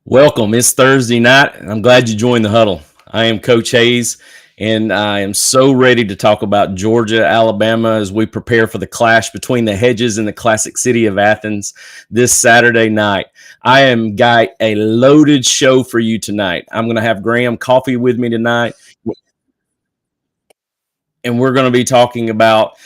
Welcome. It's Thursday night. I'm glad you joined the huddle. I am Coach Hayes, and I am so ready to talk about Georgia, Alabama as we prepare for the clash between the Hedges and the classic city of Athens this Saturday night. I am got a loaded show for you tonight. I'm going to have Graham Coffey with me tonight, and we're going to be talking about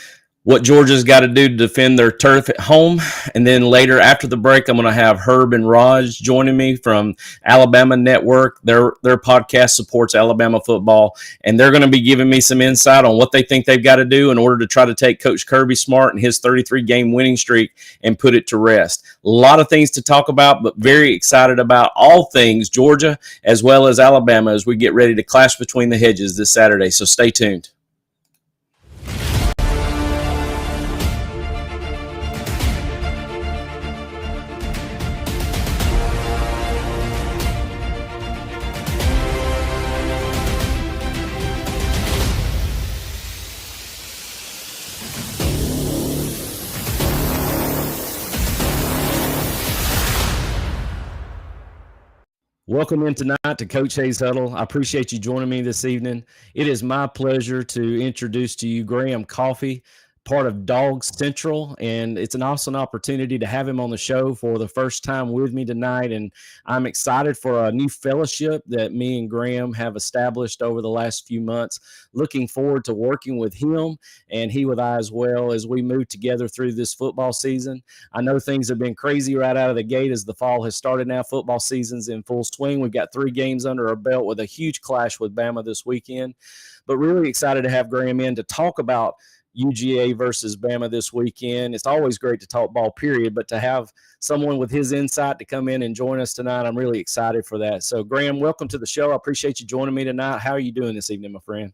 what Georgia's got to do to defend their turf at home. And then later, after the break, I'm going to have Herb&Rodg joining me from Alabama Network. Their podcast supports Alabama football, and they're going to be giving me some insight on what they think they've got to do in order to try to take Coach Kirby Smart and his 33-game winning streak and put it to rest. A lot of things to talk about, but very excited about all things Georgia as well as Alabama as we get ready to clash between the Hedges this Saturday. So stay tuned. Welcome in tonight to Coach Hayes Hudl. I appreciate you joining me this evening. It is my pleasure to introduce to you Graham Coffey, part of Dawgs Central, and it's an awesome opportunity to have him on the show for the first time with me tonight. And I'm excited for a new fellowship that me and Graham have established over the last few months. Looking forward to working with him and he with I as well as we move together through this football season. I know things have been crazy right out of the gate as the fall has started now. Football season's in full swing. We've got 3 games under our belt with a huge clash with Bama this weekend. But really excited to have Graham in to talk about UGA versus Bama this weekend. It's always great to talk ball, period, but to have someone with his insight to come in and join us tonight, I'm really excited for that. So, Graham, welcome to the show. I appreciate you joining me tonight. How are you doing this evening, my friend?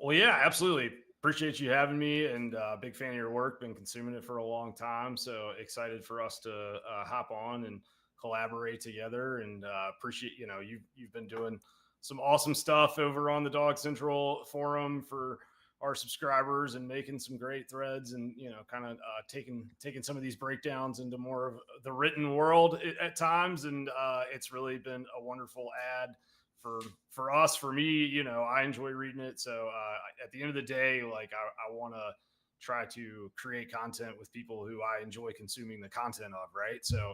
Well, yeah, absolutely. Appreciate you having me, and big fan of your work. Been consuming it for a long time, so excited for us to hop on and collaborate together. And appreciate you've been doing some awesome stuff over on the Dawgs Central forum for our subscribers and making some great threads, and kind of taking some of these breakdowns into more of the written world at times. And it's really been a wonderful ad for us. For me, I enjoy reading it. So at the end of the day, like I want to try to create content with people who I enjoy consuming the content of, right? So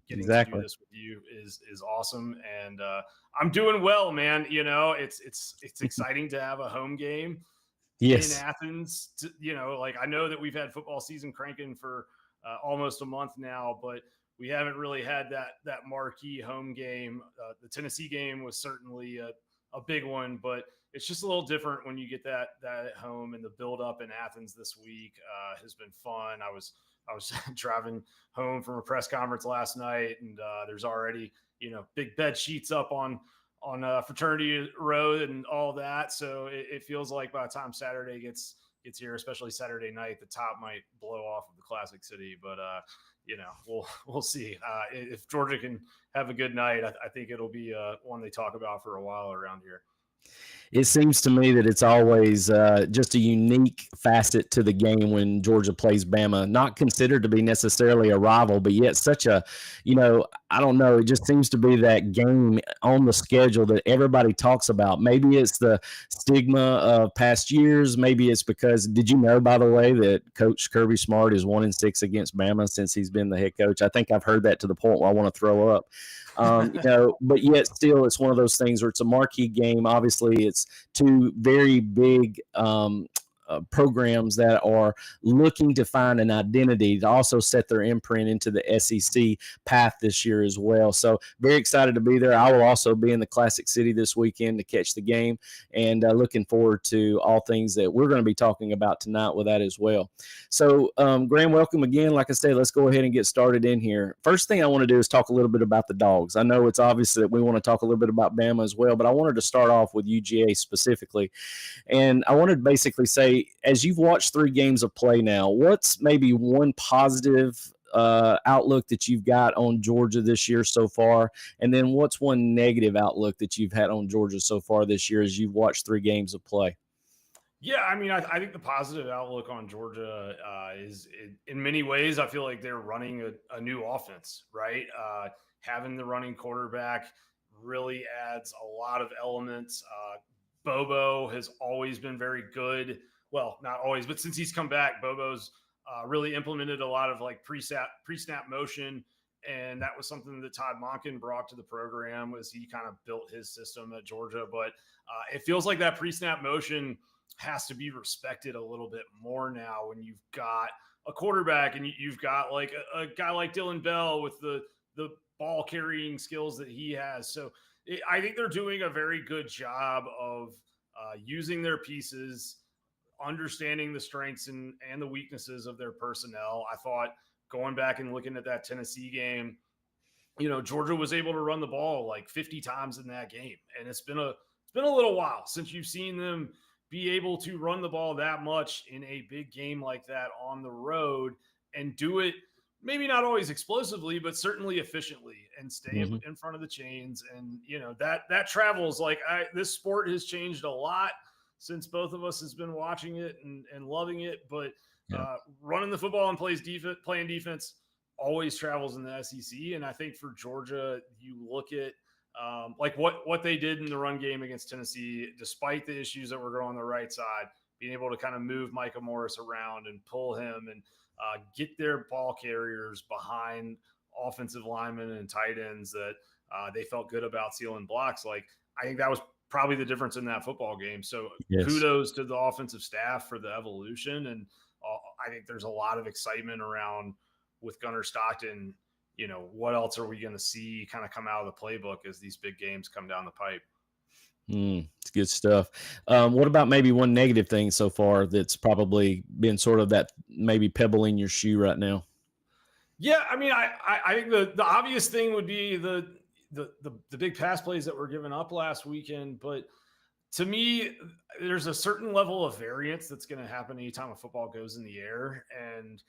getting to do this with you is awesome. And I'm doing well, man. It's exciting to have a home game in Athens. I know that we've had football season cranking for almost a month now, but we haven't really had that marquee home game. The Tennessee game was certainly a big one, but it's just a little different when you get that at home. And the build up in Athens this week has been fun. I was driving home from a press conference last night, and there's already big bed sheets up on Fraternity Road and all that. So it feels like by the time Saturday gets here, especially Saturday night, the top might blow off of the classic city. But we'll see. If Georgia can have a good night, I think it'll be one they talk about for a while around here. It seems to me that it's always just a unique facet to the game when Georgia plays Bama, not considered to be necessarily a rival, but yet such a, I don't know, it just seems to be that game on the schedule that everybody talks about. Maybe it's the stigma of past years. Maybe it's because, did you know, by the way, that Coach Kirby Smart is 1-6 against Bama since he's been the head coach? I think I've heard that to the point where I want to throw up. But yet still it's one of those things where it's a marquee game. Obviously, it's 2 very big programs that are looking to find an identity to also set their imprint into the SEC path this year as well. So very excited to be there. I will also be in the Classic City this weekend to catch the game, and looking forward to all things that we're going to be talking about tonight with that as well. So Graham, welcome again. Like I said, let's go ahead and get started in here. First thing I want to do is talk a little bit about the Dawgs. I know it's obvious that we want to talk a little bit about Bama as well, but I wanted to start off with UGA specifically. And I wanted to basically say, as you've watched 3 games of play now, what's maybe one positive outlook that you've got on Georgia this year so far? And then what's one negative outlook that you've had on Georgia so far this year as you've watched 3 games of play? Yeah, I mean, I think the positive outlook on Georgia is in many ways, I feel like they're running a new offense, right? Having the running quarterback really adds a lot of elements. Bobo has always been very good. Well, not always, but since he's come back, Bobo's really implemented a lot of like pre-snap motion. And that was something that Todd Monken brought to the program as he kind of built his system at Georgia. But it feels like that pre-snap motion has to be respected a little bit more now when you've got a quarterback and you've got like a guy like Dylan Bell with the ball carrying skills that he has. So I think they're doing a very good job of using their pieces, understanding the strengths and the weaknesses of their personnel. I thought going back and looking at that Tennessee game, Georgia was able to run the ball like 50 times in that game. And it's been a little while since you've seen them be able to run the ball that much in a big game like that on the road and do it maybe not always explosively, but certainly efficiently and stay in front of the chains. And, that travels. Like this sport has changed a lot since both of us has been watching it and loving it. But running the football and playing defense always travels in the SEC. And I think for Georgia, you look at like what they did in the run game against Tennessee, despite the issues that were going on the right side, being able to kind of move Micah Morris around and pull him and get their ball carriers behind offensive linemen and tight ends that they felt good about sealing blocks. Like, I think that was probably the difference in that football game. So kudos to the offensive staff for the evolution. And I think there's a lot of excitement around with Gunnar Stockton. What else are we going to see kind of come out of the playbook as these big games come down the pipe? It's good stuff. What about maybe one negative thing so far that's probably been sort of that maybe pebble in your shoe right now? Yeah, I mean, I think the obvious thing would be the big pass plays that were given up last weekend. But to me, there's a certain level of variance that's going to happen anytime a football goes in the air. And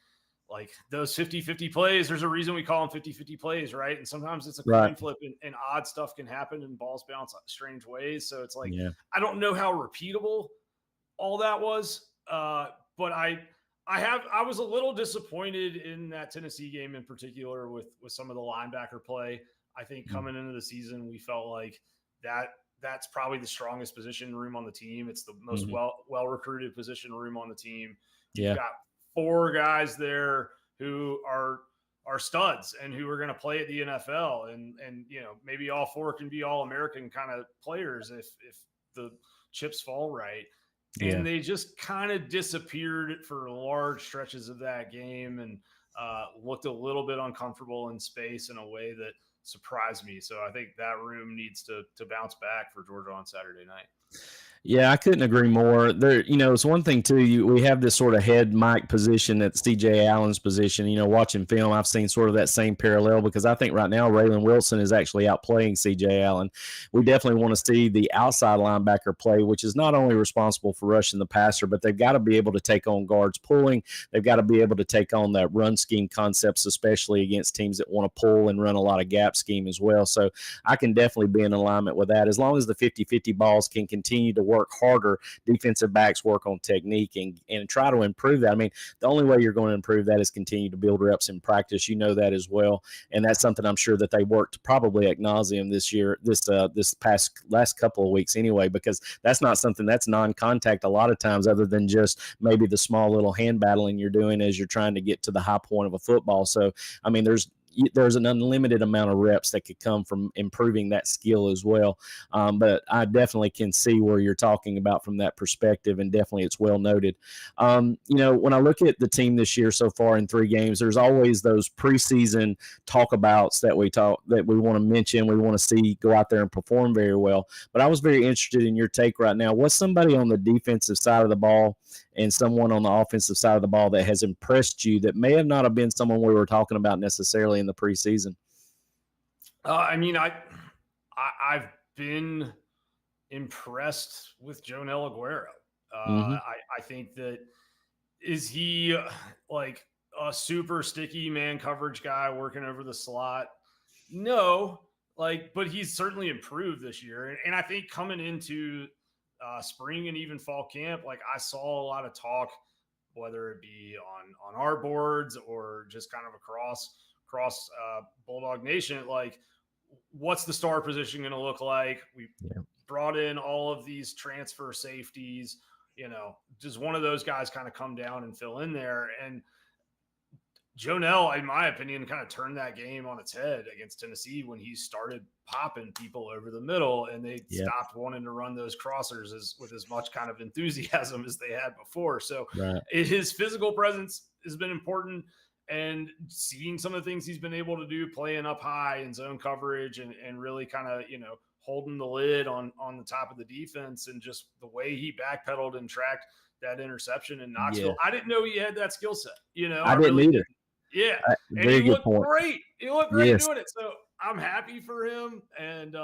like those 50-50 plays, there's a reason we call them 50-50 plays, right? And sometimes it's a coin flip and odd stuff can happen and balls bounce strange ways. So it's like, I don't know how repeatable all that was. But I was a little disappointed in that Tennessee game in particular with some of the linebacker play. I think coming into the season, we felt like that's probably the strongest position room on the team. It's the most well recruited position room on the team. You've got 4 guys there who are studs and who are going to play at the NFL, and maybe all 4 can be all American kind of players if the chips fall right. And they just kind of disappeared for large stretches of that game and looked a little bit uncomfortable in space in a way that surprised me. So I think that room needs to bounce back for Georgia on Saturday night. Yeah, I couldn't agree more. There, it's one thing too. We have this sort of head Mike position at C.J. Allen's position. Watching film, I've seen sort of that same parallel because I think right now Raylan Wilson is actually outplaying C.J. Allen. We definitely want to see the outside linebacker play, which is not only responsible for rushing the passer, but they've got to be able to take on guards pulling. They've got to be able to take on that run scheme concepts, especially against teams that want to pull and run a lot of gap scheme as well. So I can definitely be in alignment with that as long as the 50-50 balls can continue to work harder. Defensive backs work on technique and try to improve that. I mean, the only way you're going to improve that is continue to build reps in practice. That as well. And that's something I'm sure that they worked probably ad nauseum this year, this last couple of weeks anyway, because that's not something that's non-contact a lot of times other than just maybe the small little hand battling you're doing as you're trying to get to the high point of a football. So, I mean, there's an unlimited amount of reps that could come from improving that skill as well. But I definitely can see where you're talking about from that perspective, and definitely it's well noted. When I look at the team this year so far in 3 games, there's always those preseason talkabouts that we want to mention. We want to see go out there and perform very well. But I was very interested in your take right now. What's somebody on the defensive side of the ball and someone on the offensive side of the ball that has impressed you that may have not have been someone we were talking about necessarily in the preseason? I mean, I've been impressed with Jonel Aguilar. I think that is he like a super sticky man coverage guy working over the slot? No, but he's certainly improved this year. And I think coming into spring and even fall camp, like I saw a lot of talk, whether it be on our boards or just kind of across Bulldog Nation, like what's the star position going to look like? We brought in all of these transfer safeties, does one of those guys kind of come down and fill in there? And Jonell, in my opinion, kind of turned that game on its head against Tennessee when he started popping people over the middle, and they stopped wanting to run those crossers with as much kind of enthusiasm as they had before. So his physical presence has been important, and seeing some of the things he's been able to do, playing up high in zone coverage and really kind of, holding the lid on the top of the defense, and just the way he backpedaled and tracked that interception in Knoxville. I didn't know he had that skill set. I didn't either. Yeah. And very he good looked point. great. He looked great doing it. So I'm happy for him. And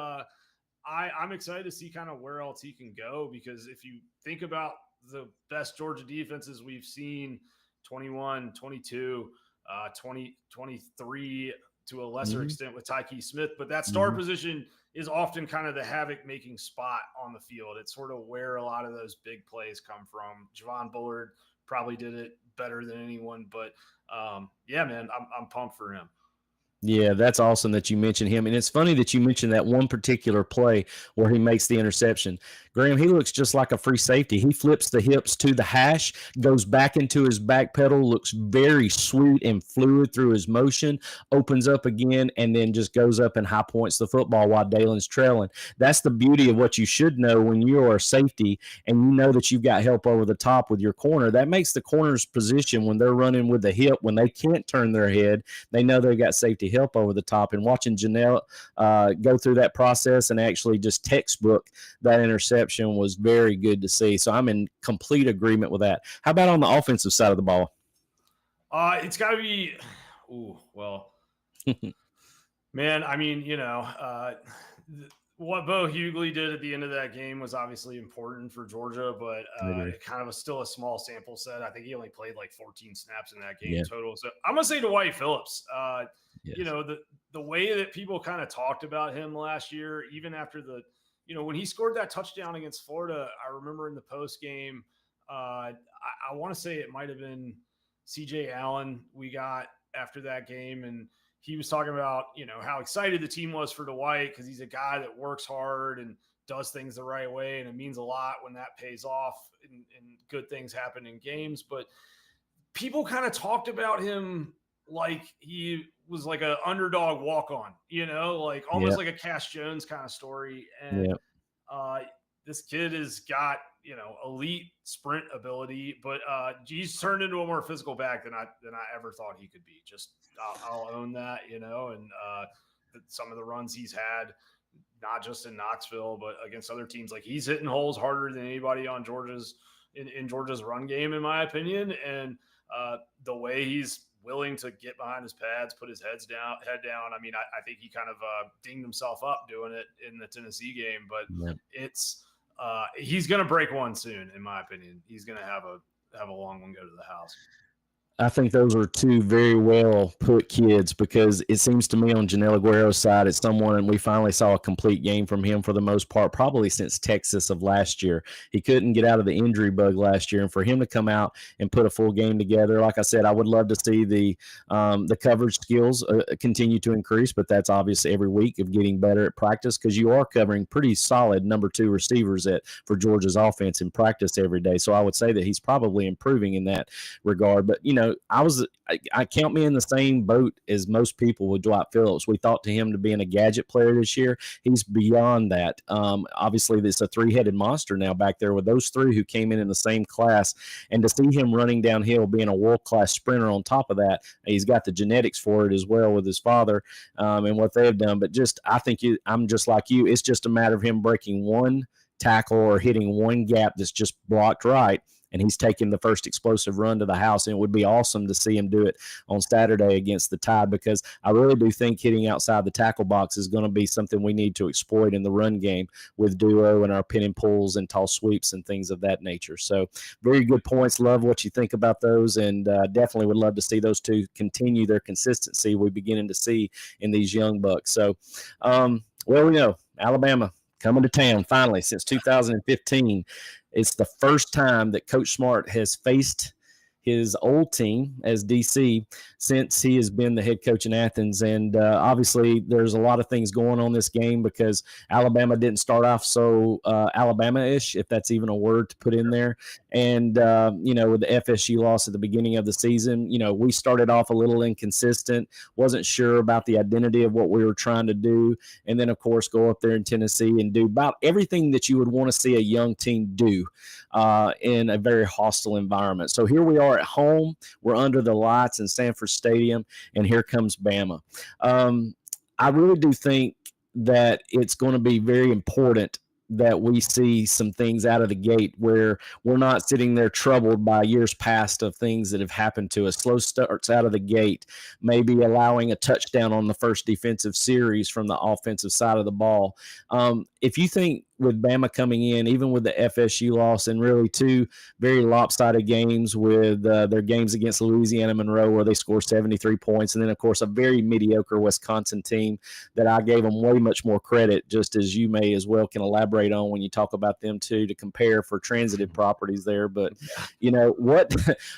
I'm excited to see kind of where else he can go, because if you think about the best Georgia defenses we've seen, 21, 22, 20, 23 to a lesser extent with Tyke Smith, but that star position is often kind of the havoc-making spot on the field. It's sort of where a lot of those big plays come from. Javon Bullard probably did it better than anyone, but man, I'm pumped for him. Yeah, that's awesome that you mentioned him. And it's funny that you mentioned that one particular play where he makes the interception. Graham, he looks just like a free safety. He flips the hips to the hash, goes back into his back pedal, looks very sweet and fluid through his motion, opens up again, and then just goes up and high points the football while Dalen's trailing. That's the beauty of what you should know when you are a safety and you know that you've got help over the top with your corner. That makes the corner's position when they're running with the hip, when they can't turn their head, they know they've got safety help over the top. And watching Janelle go through that process and actually just textbook that interception was very good to see. So I'm in complete agreement with that. How about on the offensive side of the ball? It's got to be man, I mean, what Bo Hughley did at the end of that game was obviously important for Georgia, but kind of still a small sample set. I think he only played like 14 snaps in that game total. So I'm going to say Dwight Phillips. The way that people kind of talked about him last year, even after when he scored that touchdown against Florida, I remember in the post game, I want to say it might have been CJ Allen we got after that game, and he was talking about, how excited the team was for Dwight because he's a guy that works hard and does things the right way, and it means a lot when that pays off and good things happen in games. But people kind of talked about him like he was like an underdog walk-on, like almost like a Cash Jones kind of story. And this kid has got, elite sprint ability, but he's turned into a more physical back than I ever thought he could be. Just I'll own that, and some of the runs he's had, not just in Knoxville, but against other teams, like he's hitting holes harder than anybody on Georgia's in Georgia's run game, in my opinion. And the way he's willing to get behind his pads, put his head down. I mean, I think he kind of dinged himself up doing it in the Tennessee game, but it's he's going to break one soon, in my opinion. He's going to have a long one go to the house. I think those are two very well put kids, because it seems to me on Janelle Aguero's side, it's someone, and we finally saw a complete game from him for the most part, probably since Texas of last year. He couldn't get out of the injury bug last year, and for him to come out and put a full game together, like I said, I would love to see the coverage skills continue to increase, but that's obviously every week of getting better at practice, because you are covering pretty solid number 2 receivers for Georgia's offense in practice every day. So I would say that he's probably improving in that regard. But, I count me in the same boat as most people with Dwight Phillips. We thought to him to being a gadget player this year. He's beyond that. Obviously, it's a 3-headed monster now back there with those 3 who came in the same class. And to see him running downhill, being a world-class sprinter on top of that, he's got the genetics for it as well with his father and what they've done. But I think I'm just like you. It's just a matter of him breaking one tackle or hitting one gap that's just blocked right, and he's taking the first explosive run to the house. And it would be awesome to see him do it on Saturday against the Tide, because I really do think hitting outside the tackle box is going to be something we need to exploit in the run game with duo and our pin and pulls and tall sweeps and things of that nature. So very good points. Love what you think about those, and definitely would love to see those two continue their consistency we're beginning to see in these young bucks. So, we know Alabama coming to town finally since 2015. It's the first time that Coach Smart has faced his old team as DC since he has been the head coach in Athens. And obviously there's a lot of things going on this game because Alabama didn't start off so Alabama-ish, if that's even a word to put in there. And, with the FSU loss at the beginning of the season, we started off a little inconsistent, wasn't sure about the identity of what we were trying to do. And then, of course, go up there in Tennessee and do about everything that you would want to see a young team do in a very hostile environment. So here we are at home. We're under the lights in Sanford Stadium, and here comes Bama. I really do think that it's going to be very important that we see some things out of the gate where we're not sitting there troubled by years past of things that have happened to us. Slow starts out of the gate, maybe allowing a touchdown on the first defensive series from the offensive side of the ball. If you think with Bama coming in, even with the FSU loss and really two very lopsided games with their games against Louisiana Monroe where they scored 73 points, and then, of course, a very mediocre Wisconsin team that I gave them way much more credit, just as you may as well can elaborate on when you talk about them too, to compare for transitive properties there. But,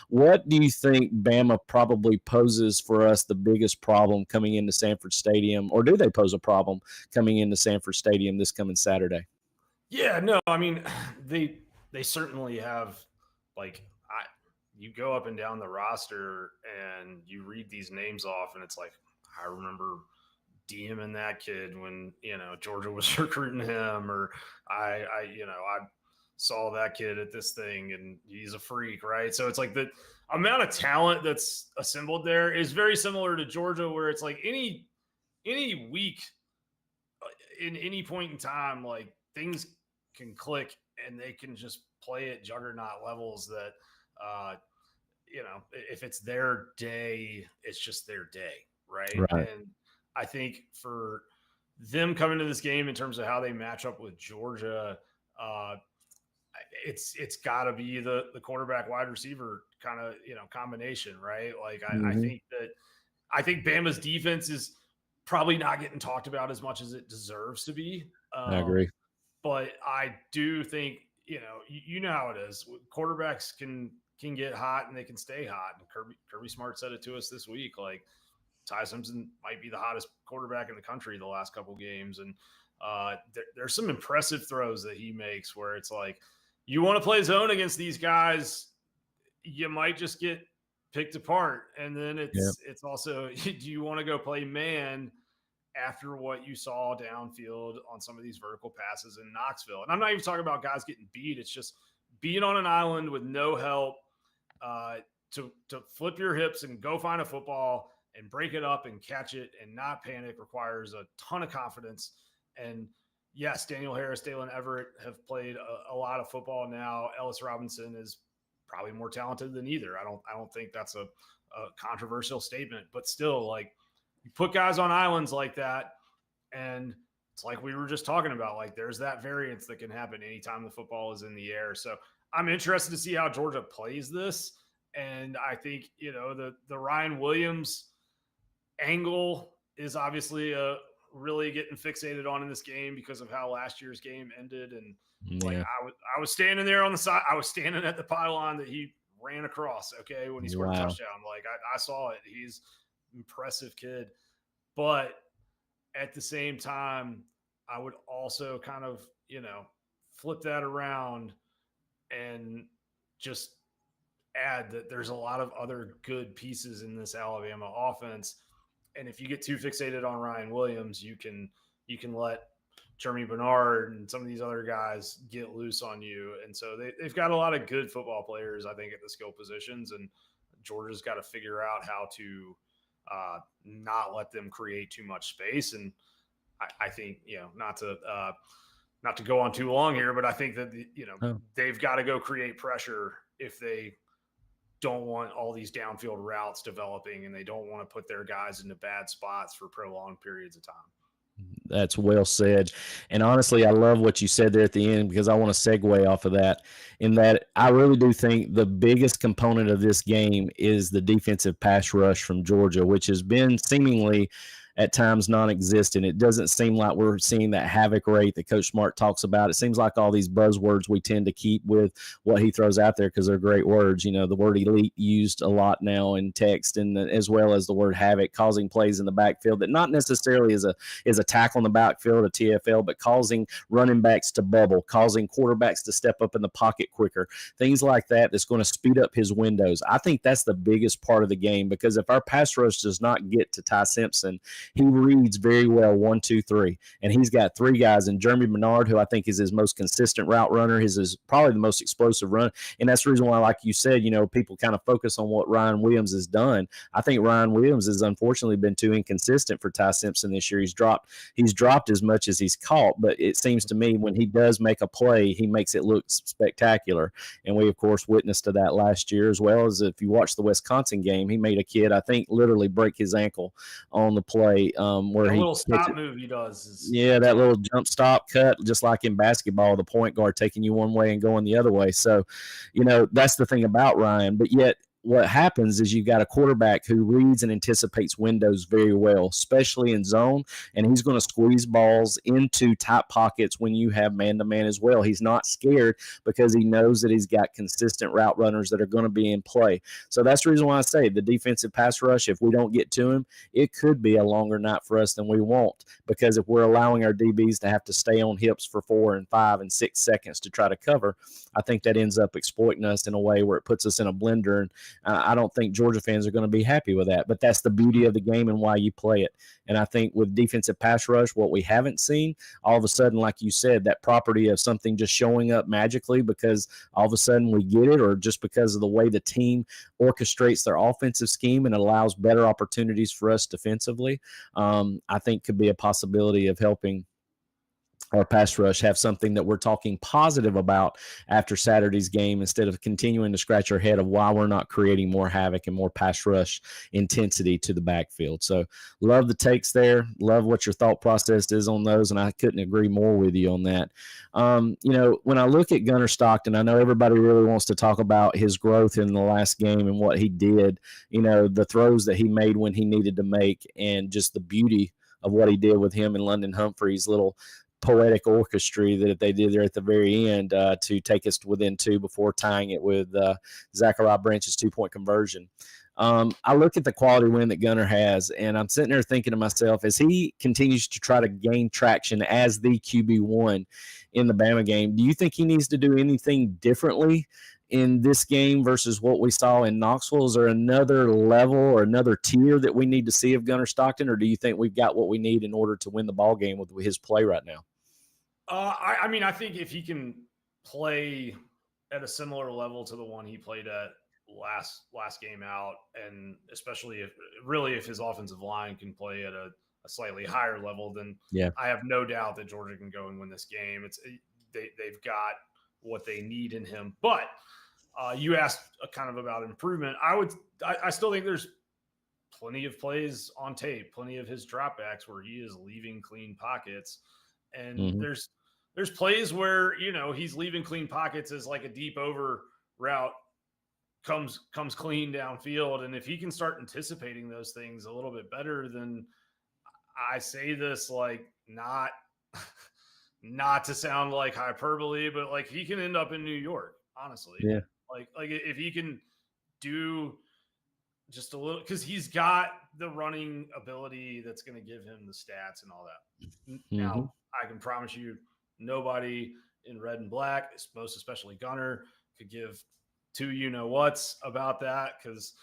what do you think Bama probably poses for us the biggest problem coming into Sanford Stadium, or do they pose a problem coming into Sanford Stadium this coming Saturday? Yeah, no, I mean, they certainly have, you go up and down the roster and you read these names off and it's like, I remember DMing that kid when, Georgia was recruiting him, or I saw that kid at this thing and he's a freak, right? So it's like the amount of talent that's assembled there is very similar to Georgia, where it's like any week in any point in time, like things can click and they can just play at juggernaut levels that, if it's their day, it's just their day. Right. And I think for them coming to this game in terms of how they match up with Georgia, it's gotta be the quarterback wide receiver kind of, combination, right? Like I think Bama's defense is probably not getting talked about as much as it deserves to be. I agree. But I do think, you know how it is. Quarterbacks can get hot and they can stay hot. And Kirby Smart said it to us this week. Like, Ty Simpson might be the hottest quarterback in the country the last couple games. And there's some impressive throws that he makes where it's like, you want to play zone against these guys, you might just get picked apart. And then it's also, do you want to go play man after what you saw downfield on some of these vertical passes in Knoxville? And I'm not even talking about guys getting beat. It's just being on an island with no help, to flip your hips and go find a football and break it up and catch it and not panic requires a ton of confidence. And yes, Daniel Harris, Taylen Everett have played a lot of football now. Ellis Robinson is probably more talented than either. I don't think that's a controversial statement, but still, like, you put guys on islands like that, and it's like we were just talking about, like, there's that variance that can happen anytime the football is in the air. So I'm interested to see how Georgia plays this. And I think, the Ryan Williams angle is obviously really getting fixated on in this game because of how last year's game ended. And I was standing there on the side. I was standing at the pylon that he ran across, when he scored a touchdown. Like, I saw it. He's impressive kid, but at the same time, I would also kind of, flip that around and just add that there's a lot of other good pieces in this Alabama offense. And if you get too fixated on Ryan Williams, you can let Jeremy Bernard and some of these other guys get loose on you. And so they've got a lot of good football players, I think, at the skill positions, and Georgia's got to figure out how to not let them create too much space. And I think, not to go on too long here, but I think that, they've got to go create pressure if they don't want all these downfield routes developing, and they don't want to put their guys into bad spots for prolonged periods of time. That's well said. And honestly, I love what you said there at the end, because I want to segue off of that, in that I really do think the biggest component of this game is the defensive pass rush from Georgia, which has been seemingly at times non-existent. It doesn't seem like we're seeing that havoc rate that Coach Smart talks about. It seems like all these buzzwords we tend to keep with what he throws out there because they're great words. You know, the word elite used a lot now in text, and as well as the word havoc, causing plays in the backfield that not necessarily is a tackle in the backfield, a TFL, but causing running backs to bubble, causing quarterbacks to step up in the pocket quicker, things like that that's going to speed up his windows. I think that's the biggest part of the game, because if our pass rush does not get to Ty Simpson, he reads very well 1, 2, 3, and he's got three guys in Jeremy Bernard, who I think is his most consistent route runner. His is probably the most explosive run, and that's the reason why, like you said, you know, people kind of focus on what Ryan Williams has done. I think Ryan Williams has unfortunately been too inconsistent for Ty Simpson this year. He's dropped as much as he's caught, but it seems to me when he does make a play, he makes it look spectacular. And we, of course, witnessed to that last year, as well as if you watch the Wisconsin game, he made a kid, I think, literally break his ankle on the play where a little stop move he does. That little jump stop cut, just like in basketball, the point guard taking you one way and going the other way. So, you know, that's the thing about Ryan. But yet, what happens is you've got a quarterback who reads and anticipates windows very well, especially in zone, and he's going to squeeze balls into tight pockets when you have man-to-man as well. He's not scared because he knows that he's got consistent route runners that are going to be in play. So that's the reason why I say the defensive pass rush, if we don't get to him, it could be a longer night for us than we want, because if we're allowing our DBs to have to stay on hips for 4 and 5 and 6 seconds to try to cover, I think that ends up exploiting us in a way where it puts us in a blender, and I don't think Georgia fans are going to be happy with that, but that's the beauty of the game and why you play it. And I think with defensive pass rush, what we haven't seen, all of a sudden, like you said, that property of something just showing up magically because all of a sudden we get it, or just because of the way the team orchestrates their offensive scheme and allows better opportunities for us defensively, I think could be a possibility of helping our pass rush have something that we're talking positive about after Saturday's game, instead of continuing to scratch our head of why we're not creating more havoc and more pass rush intensity to the backfield. So love the takes there. Love what your thought process is on those, and I couldn't agree more with you on that. You know, when I look at Gunnar Stockton, I know everybody really wants to talk about his growth in the last game and what he did, you know, the throws that he made when he needed to make, and just the beauty of what he did with him and London Humphrey's little poetic orchestra that they did there at the very end to take us to within 2 before tying it with Zachariah Branch's 2-point conversion. I look at the quality win that Gunnar has, and I'm sitting there thinking to myself, as he continues to try to gain traction as the QB1 in the Bama game, do you think he needs to do anything differently in this game versus what we saw in Knoxville? Is there another level or another tier that we need to see of Gunnar Stockton, or do you think we've got what we need in order to win the ball game with his play right now? I mean, I think if he can play at a similar level to the one he played at last game out, and especially if his offensive line can play at a slightly higher level, then I have no doubt that Georgia can go and win this game. They've got what they need in him. But you asked kind of about improvement. I still think there's plenty of plays on tape, plenty of his dropbacks where he is leaving clean pockets. And there's plays where, you know, he's leaving clean pockets as like a deep over route comes clean downfield. And if he can start anticipating those things a little bit better, then I say this like not to sound like hyperbole, but like he can end up in New York, honestly. Yeah. Like if he can do just a little, because he's got the running ability that's going to give him the stats and all that. Now, I can promise you nobody in red and black, most especially Gunnar, could give two you-know-whats about that, because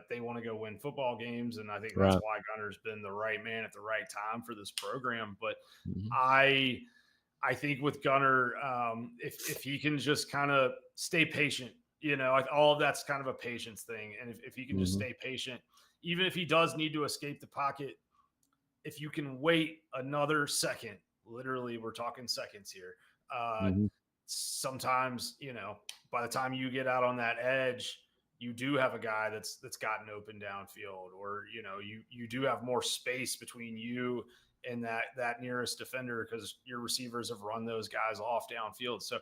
they want to go win football games, and I think that's why Gunnar's been the right man at the right time for this program. But I think with Gunnar, if he can just kind of stay patient, you know, all of that's kind of a patience thing. And if he can just stay patient, even if he does need to escape the pocket, if you can wait another second, literally we're talking seconds here. Sometimes, you know, by the time you get out on that edge, you do have a guy that's gotten open downfield, or, you know, you do have more space between you and that nearest defender, because your receivers have run those guys off downfield. So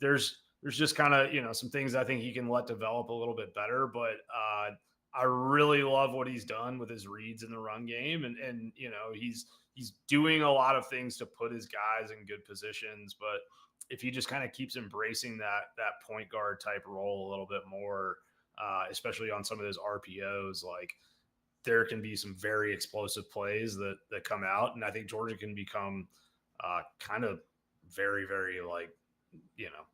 there's just kind of, you know, some things I think he can let develop a little bit better. But I really love what he's done with his reads in the run game. And he's doing a lot of things to put his guys in good positions. But if he just kind of keeps embracing that point guard type role a little bit more, especially on some of those RPOs, like there can be some very explosive plays that come out. And I think Georgia can become kind of very, very like,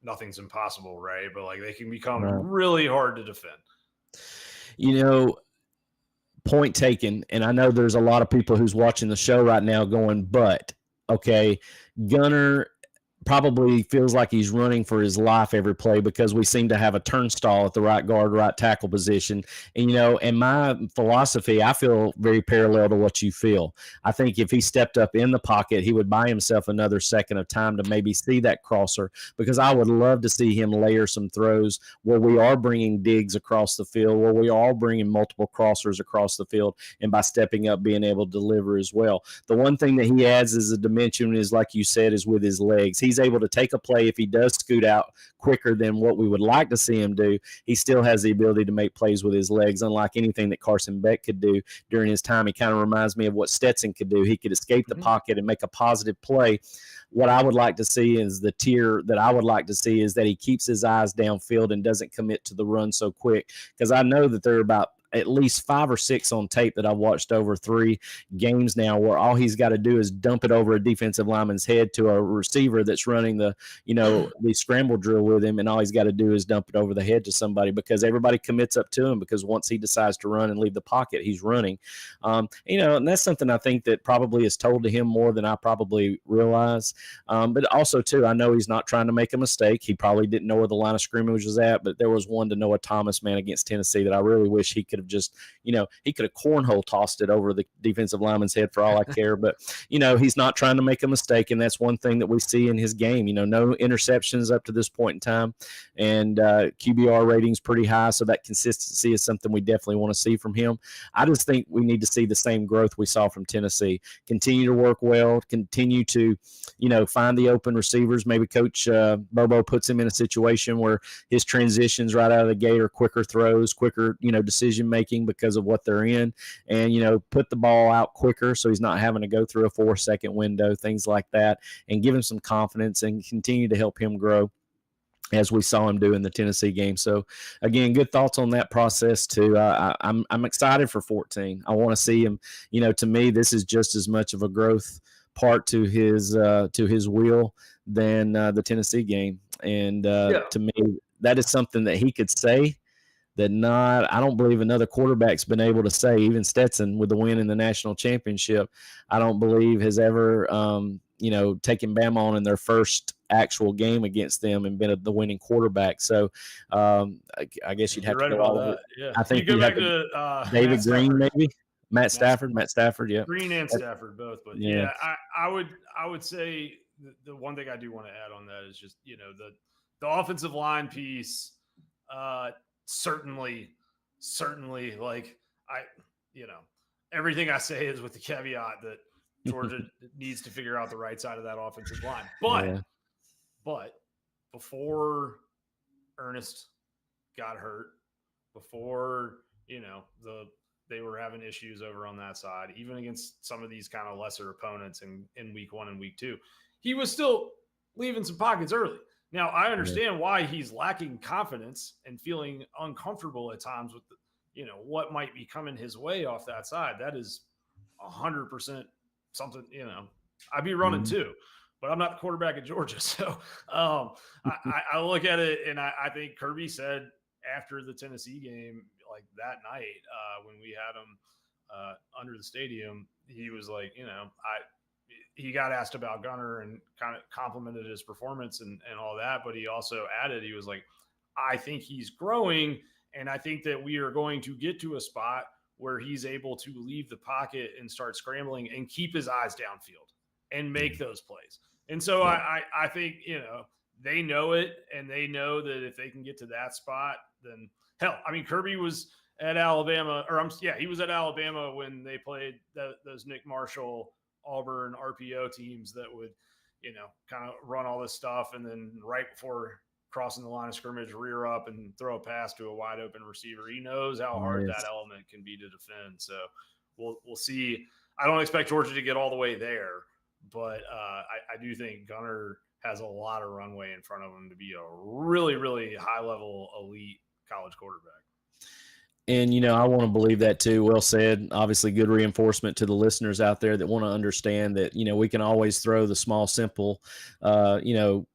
nothing's impossible, right? But like they can become really hard to defend. Point taken. And I know there's a lot of people who's watching the show right now going, but okay, Gunnar probably feels like he's running for his life every play because we seem to have a turnstile at the right guard, right tackle position. And, in my philosophy, I feel very parallel to what you feel. I think if he stepped up in the pocket, he would buy himself another second of time to maybe see that crosser, because I would love to see him layer some throws where we are bringing digs across the field, where we are bringing multiple crossers across the field, and by stepping up, being able to deliver as well. The one thing that he adds as a dimension is, like you said, is with his legs. He's able to take a play. If he does scoot out quicker than what we would like to see him do, he still has the ability to make plays with his legs, unlike anything that Carson Beck could do during his time. He kind of reminds me of what Stetson could do. He could escape the pocket and make a positive play. What I would like to see is the tier that I would like to see is that he keeps his eyes downfield and doesn't commit to the run so quick, because I know that there are about at least 5 or 6 on tape that I've watched over 3 games now, where all he's got to do is dump it over a defensive lineman's head to a receiver that's running the scramble drill with him, and all he's got to do is dump it over the head to somebody, because everybody commits up to him, because once he decides to run and leave the pocket, he's running. And that's something I think that probably is told to him more than I probably realize. But also, too, I know he's not trying to make a mistake. He probably didn't know where the line of scrimmage was at, but there was one to Noah Thomas, man, against Tennessee that I really wish he could have just, he could have cornhole tossed it over the defensive lineman's head for all I care. But, he's not trying to make a mistake. And that's one thing that we see in his game. No interceptions up to this point in time. And QBR rating's pretty high. So that consistency is something we definitely want to see from him. I just think we need to see the same growth we saw from Tennessee. Continue to work well, continue to, find the open receivers. Maybe Coach Bobo puts him in a situation where his transitions right out of the gate are quicker throws, quicker, decision making because of what they're in, and put the ball out quicker so he's not having to go through a 4-second window, things like that, and give him some confidence and continue to help him grow as we saw him do in the Tennessee game. So again, good thoughts on that process too. I'm excited for 14. I want to see him. To me, this is just as much of a growth part to his wheel than the Tennessee game. And to me, that is something that he could say that I don't believe another quarterback's been able to say. Even Stetson, with the win in the national championship, I don't believe has ever, taken Bama on in their first actual game against them and been the winning quarterback. So I guess you'd have to go all over. Yeah. I think you go back to David Green, maybe Matt Stafford, yeah. Green and Stafford both, but yeah, I would say the one thing I do want to add on that is just the offensive line piece. Certainly, like everything I say is with the caveat that Georgia needs to figure out the right side of that offensive line. But before Ernest got hurt, before they were having issues over on that side, even against some of these kind of lesser opponents in week 1 and week 2, he was still leaving some pockets early. Now, I understand why he's lacking confidence and feeling uncomfortable at times with, what might be coming his way off that side. That is 100% something, I'd be running too, but I'm not the quarterback at Georgia. So I look at it, and I think Kirby said after the Tennessee game, like that night when we had him under the stadium, he was like, he got asked about Gunnar and kind of complimented his performance and all that. But he also added, he was like, I think he's growing. And I think that we are going to get to a spot where he's able to leave the pocket and start scrambling and keep his eyes downfield and make those plays. And so I think, they know it, and they know that if they can get to that spot, then hell, I mean, Kirby was at Alabama, he was at Alabama when they played those Nick Marshall Auburn RPO teams that would, kind of run all this stuff. And then right before crossing the line of scrimmage, rear up, and throw a pass to a wide open receiver. He knows how hard that element can be to defend. So we'll see. I don't expect Georgia to get all the way there, but I do think Gunnar has a lot of runway in front of him to be a really, really high-level elite college quarterback. And, you know, I want to believe that too. Well said. Obviously, good reinforcement to the listeners out there that want to understand that, you know, we can always throw the small, simple, you know,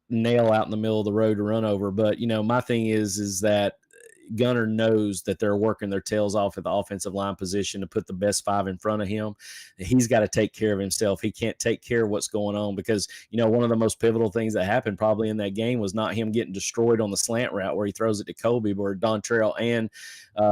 nail out in the middle of the road to run over. But, you know, my thing is that Gunnar knows that they're working their tails off at the offensive line position to put the best five in front of him. He's got to take care of himself. He can't take care of what's going on because, you know, one of the most pivotal things that happened probably in that game was not him getting destroyed on the slant route where he throws it to Kobe, where Dontrell and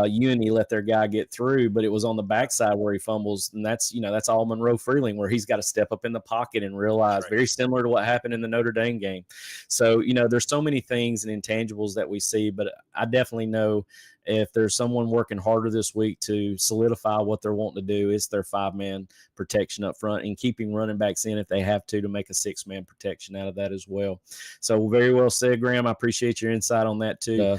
Uni let their guy get through, but it was on the backside where he fumbles. And that's, you know, that's all Monroe Freeling, where he's got to step up in the pocket and realize, very similar to what happened in the Notre Dame game. So, you know, there's so many things and intangibles that we see, but I definitely know if there's someone working harder this week to solidify what they're wanting to do, it's their 5-man protection up front and keeping running backs in if they have to make a 6-man protection out of that as well. So very well said, Graham. I appreciate your insight on that too.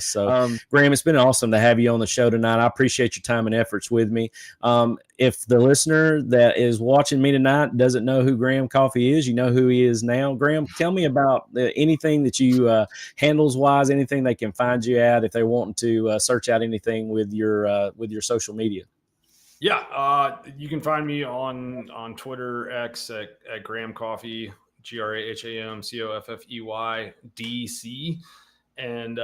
Graham, it's been awesome to have you on the show tonight. I appreciate your time and efforts with me. If the listener that is watching me tonight doesn't know who Graham Coffey is, you know who he is now. Graham, tell me about anything that you handles-wise, anything they can find you at if they want to search out anything with your social media. Yeah, you can find me on Twitter, X at Graham Coffey, GrahamCoffeydC. And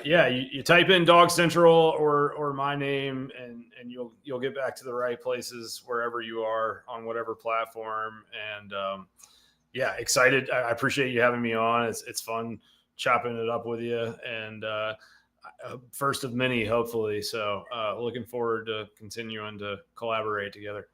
you type in Dawgs Central or my name, and you'll get back to the right places wherever you are on whatever platform. And excited. I appreciate you having me on. It's fun chopping it up with you, and first of many, hopefully. So looking forward to continuing to collaborate together.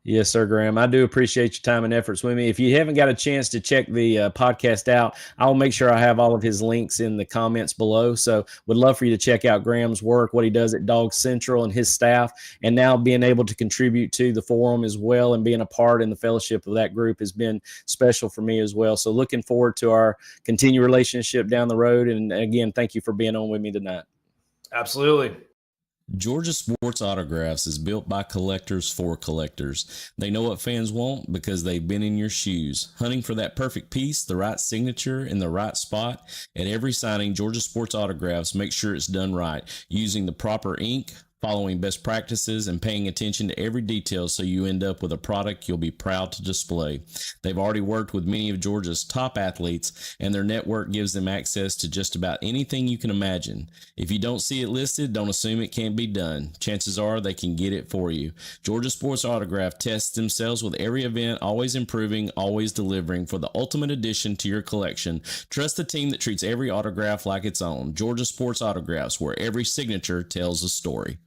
Yes, sir, Graham. I do appreciate your time and efforts with me. If you haven't got a chance to check the podcast out, I'll make sure I have all of his links in the comments below. So would love for you to check out Graham's work, what he does at Dawgs Central and his staff, and now being able to contribute to the forum as well and being a part in the fellowship of that group has been special for me as well. So looking forward to our continued relationship down the road. And again, thank you for being on with me tonight. Absolutely. Georgia Sports Autographs is built by collectors for collectors. They know what fans want because they've been in your shoes, hunting for that perfect piece, the right signature, in the right spot. At every signing, Georgia Sports Autographs make sure it's done right, using the proper ink, following best practices, and paying attention to every detail so you end up with a product you'll be proud to display. They've already worked with many of Georgia's top athletes, and their network gives them access to just about anything you can imagine. If you don't see it listed, don't assume it can't be done. Chances are they can get it for you. Georgia Sports Autograph tests themselves with every event, always improving, always delivering for the ultimate addition to your collection. Trust the team that treats every autograph like its own. Georgia Sports Autographs, where every signature tells a story.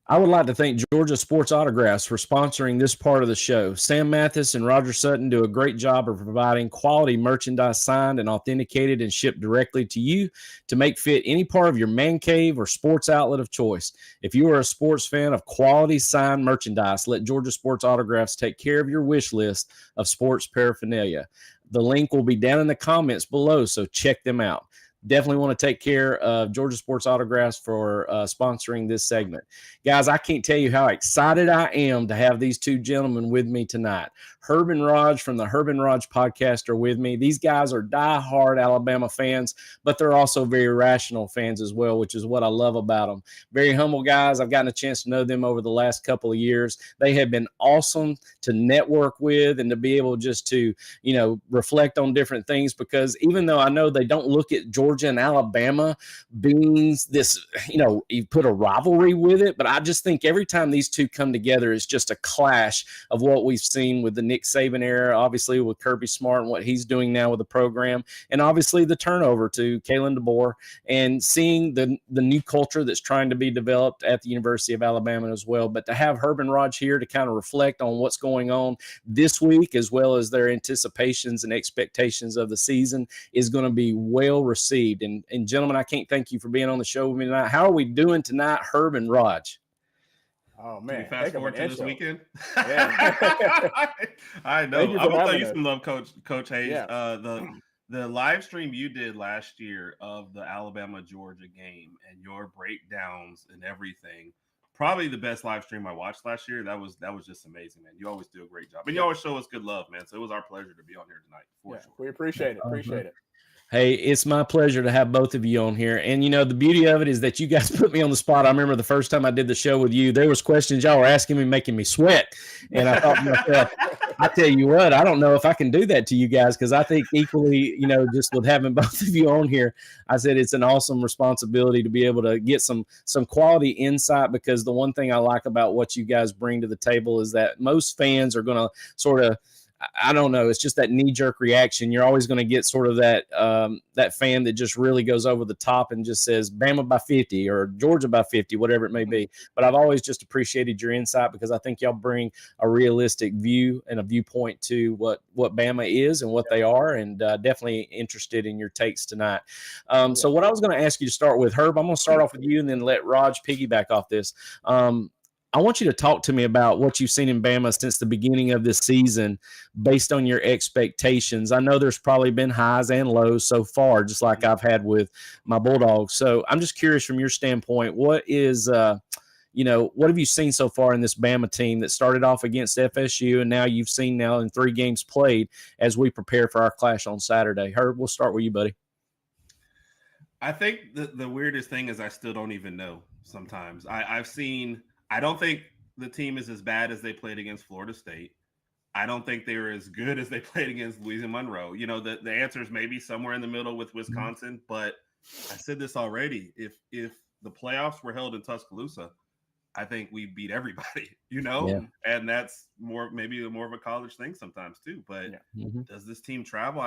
I would like to thank Georgia Sports Autographs for sponsoring this part of the show. Sam Mathis and Roger Sutton do a great job of providing quality merchandise signed and authenticated and shipped directly to you to make fit any part of your man cave or sports outlet of choice. If you are a sports fan of quality signed merchandise, let Georgia Sports Autographs take care of your wish list of sports paraphernalia. The link will be down in the comments below, so check them out. Definitely want to take care of Georgia Sports Autographs for sponsoring this segment. Guys, I can't tell you how excited I am to have these two gentlemen with me tonight. Herb&Rodg from the Herb&Rodg podcast are with me. These guys are diehard Alabama fans, but they're also very rational fans as well, which is what I love about them. Very humble guys. I've gotten a chance to know them over the last couple of years. They have been awesome to network with and to be able just to, you know, reflect on different things, because even though I know they don't look at Georgia and Alabama being this, you know, you put a rivalry with it, but I just think every time these two come together, it's just a clash of what we've seen with the Nick Saban era, obviously with Kirby Smart and what he's doing now with the program, and obviously the turnover to Kalen DeBoer, and seeing the new culture that's trying to be developed at the University of Alabama as well. But to have Herb&Rodg here to kind of reflect on what's going on this week, as well as their anticipations and expectations of the season, is going to be well received. And gentlemen, I can't thank you for being on the show with me tonight. How are we doing tonight, Herb&Rodg? Oh man! Can we fast forward to this weekend? Yeah. I know. I'm gonna tell you us. some love, Coach Hayes. Yeah. The live stream you did last year of the Alabama-Georgia game and your breakdowns and everything, probably the best live stream I watched last year. That was just amazing, man. You always do a great job. And you always show us good love, man. So it was our pleasure to be on here tonight. For sure. We appreciate it. Appreciate it. Hey, it's my pleasure to have both of you on here. And, you know, the beauty of it is that you guys put me on the spot. I remember the first time I did the show with you, there was questions y'all were asking me, making me sweat. And I thought to myself, I tell you what, I don't know if I can do that to you guys, because I think equally, you know, just with having both of you on here, I said it's an awesome responsibility to be able to get some quality insight, because the one thing I like about what you guys bring to the table is that most fans are going to sort of, I don't know, it's just that knee-jerk reaction. You're always going to get sort of that that fan that just really goes over the top and just says Bama by 50 or Georgia by 50, whatever it may be. But I've always just appreciated your insight, because I think y'all bring a realistic view and a viewpoint to what Bama is and what they are, and definitely interested in your takes tonight. So what I was going to ask you to start with, Herb, I'm going to start off with you and then let Raj piggyback off this. I want you to talk to me about what you've seen in Bama since the beginning of this season, based on your expectations. I know there's probably been highs and lows so far, just like I've had with my Bulldogs. So I'm just curious, from your standpoint, what is, what have you seen so far in this Bama team that started off against FSU, and now you've seen now in 3 games played as we prepare for our clash on Saturday? Herb, we'll start with you, buddy. I think the weirdest thing is I still don't even know sometimes. I don't think the team is as bad as they played against Florida State. I don't think they were as good as they played against Louisiana Monroe. You know, the answer is maybe somewhere in the middle with Wisconsin. But I said this already. If the playoffs were held in Tuscaloosa, I think we beat everybody, you know? Yeah. And that's maybe more of a college thing sometimes too. But does this team travel?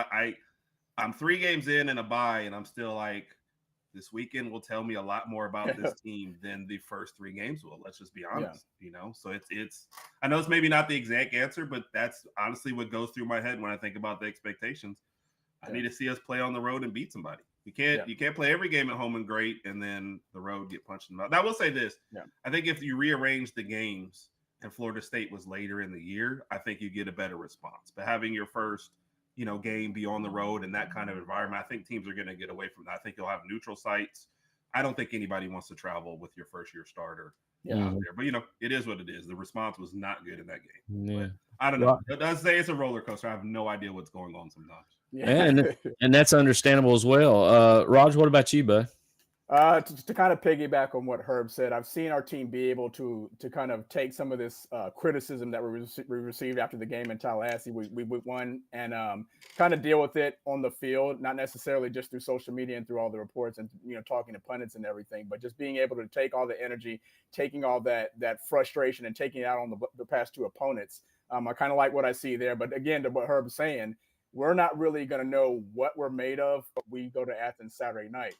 I'm 3 games in and a bye, and I'm still like, this weekend will tell me a lot more about this team than the first 3 games will. Let's just be honest, you know? So it's I know it's maybe not the exact answer, but that's honestly what goes through my head when I think about the expectations. I need to see us play on the road and beat somebody. You can't play every game at home and great, and then the road get punched in the mouth. Now, I will say this. I think if you rearrange the games and Florida State was later in the year, I think you get a better response. But having your first game be on the road in that kind of environment, I think teams are going to get away from that. I think you'll have neutral sites. I don't think anybody wants to travel with your first-year starter out there. But, it is what it is. The response was not good in that game. Yeah. But I don't know. It does say it's a roller coaster. I have no idea what's going on sometimes. Yeah, and that's understandable as well. Raj, what about you, bud? To kind of piggyback on what Herb said, I've seen our team be able to kind of take some of this criticism that we received after the game in Tallahassee. We won, and kind of deal with it on the field, not necessarily just through social media and through all the reports and talking to pundits and everything, but just being able to take all the energy, taking all that frustration and taking it out on the past 2 opponents. I kind of like what I see there. But again, to what Herb's saying, we're not really going to know what we're made of, but we go to Athens Saturday night.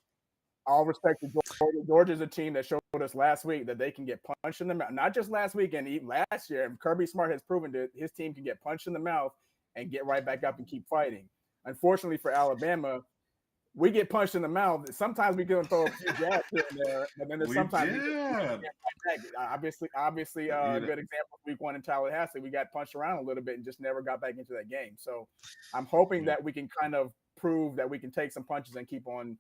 All respect to Georgia. Georgia's a team that showed us last week that they can get punched in the mouth. Not just last week and even last year. And Kirby Smart has proven that his team can get punched in the mouth and get right back up and keep fighting. Unfortunately for Alabama, we get punched in the mouth. Sometimes we can throw a few jabs here and there, but then there's sometimes we get right back. Obviously, a good example of week 1 in Tallahassee, we got punched around a little bit and just never got back into that game. So I'm hoping that we can kind of prove that we can take some punches and keep on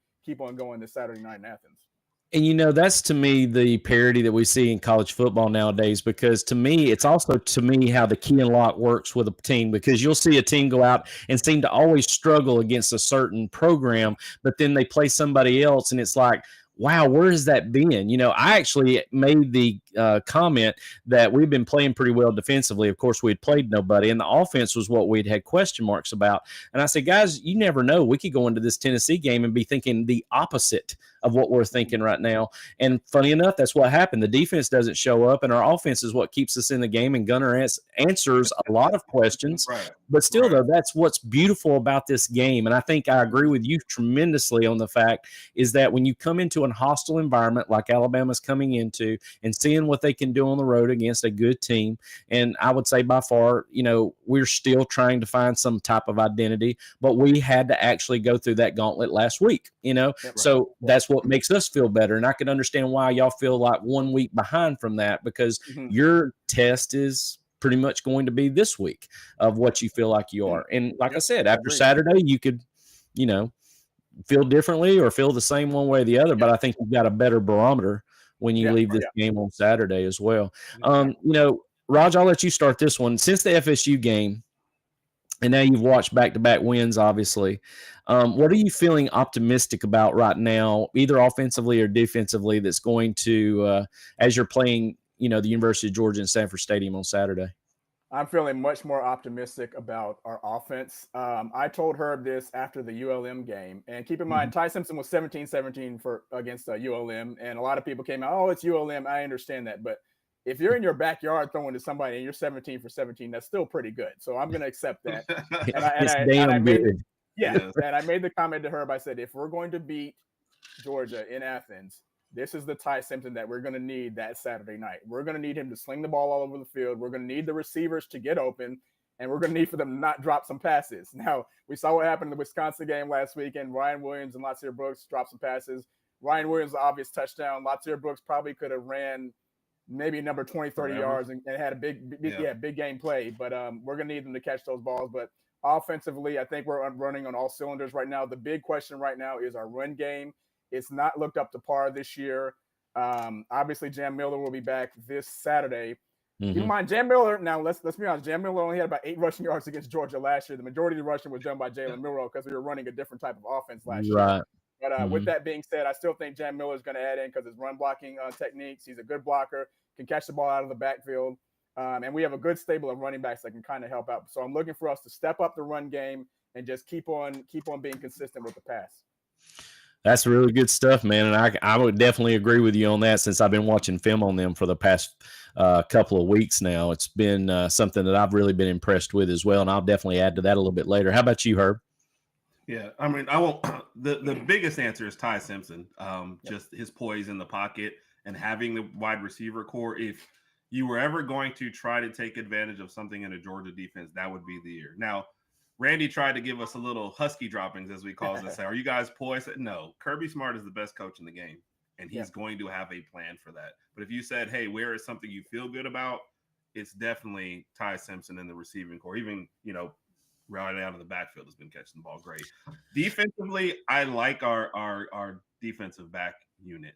going this Saturday night in Athens. And, that's to me the parity that we see in college football nowadays, because to me, it's also to me how the key and lock works with a team, because you'll see a team go out and seem to always struggle against a certain program, but then they play somebody else and it's like, wow, where has that been? I actually made the comment that we've been playing pretty well defensively. Of course, we had played nobody, and the offense was what we'd had question marks about. And I said, guys, you never know. We could go into this Tennessee game and be thinking the opposite of what we're thinking right now. And funny enough, that's what happened. The defense doesn't show up, and our offense is what keeps us in the game, and Gunnar answers a lot of questions. Right. But still, though, that's what's beautiful about this game. And I think I agree with you tremendously on the fact is that when you come into an hostile environment like Alabama's coming into and seeing what they can do on the road against a good team, and I would say by far, we're still trying to find some type of identity, but we had to actually go through that gauntlet last week, So that's what makes us feel better. And I can understand why y'all feel like 1 week behind from that, because your test is pretty much going to be this week of what you feel like you are. And like I said, after Saturday, you could feel differently or feel the same one way or the other. But I think you've got a better barometer when you leave this game on Saturday as well. Raj, I'll let you start this one. Since the FSU game, and now you've watched back-to-back wins, obviously, what are you feeling optimistic about right now, either offensively or defensively, that's going to, as you're playing, the University of Georgia in Sanford Stadium on Saturday? I'm feeling much more optimistic about our offense. I told Herb this after the ULM game. And keep in mind, Ty Simpson was 17-17 against ULM. And a lot of people came out, oh, it's ULM. I understand that. But if you're in your backyard throwing to somebody and you're 17 for 17, that's still pretty good. So I'm going to accept that. And I made the comment to Herb. I said, if we're going to beat Georgia in Athens, this is the Ty Simpson that we're going to need that Saturday night. We're going to need him to sling the ball all over the field. We're going to need the receivers to get open, and we're going to need for them to not drop some passes. Now, we saw what happened in the Wisconsin game last weekend. Ryan Williams and Latsir Brooks dropped some passes. Ryan Williams, obvious touchdown. Latsir Brooks probably could have ran maybe number 20, 30 yards and had a big game play. But we're going to need them to catch those balls. But offensively, I think we're running on all cylinders right now. The big question right now is our run game. It's not looked up to par this year. Obviously, Jam Miller will be back this Saturday. Keep in mind, Jam Miller, now let's be honest, Jam Miller only had about 8 rushing yards against Georgia last year. The majority of the rushing was done by Jalen Milroe because we were running a different type of offense last year. But with that being said, I still think Jam Miller is going to add in because his run blocking techniques. He's a good blocker, can catch the ball out of the backfield. And we have a good stable of running backs that can kind of help out. So I'm looking for us to step up the run game and just keep on being consistent with the pass. That's really good stuff, man. And I would definitely agree with you on that since I've been watching film on them for the past couple of weeks now. It's been something that I've really been impressed with as well. And I'll definitely add to that a little bit later. How about you, Herb? Yeah, I mean, I won't. The biggest answer is Ty Simpson. Just his poise in the pocket and having the wide receiver core. If you were ever going to try to take advantage of something in a Georgia defense, that would be the year. Now, Randy tried to give us a little husky droppings, as we call it. Say, are you guys poised? No, Kirby Smart is the best coach in the game, and he's going to have a plan for that. But if you said, hey, where is something you feel good about, it's definitely Ty Simpson in the receiving core. Even, right out of the backfield has been catching the ball great. Defensively, I like our defensive back unit.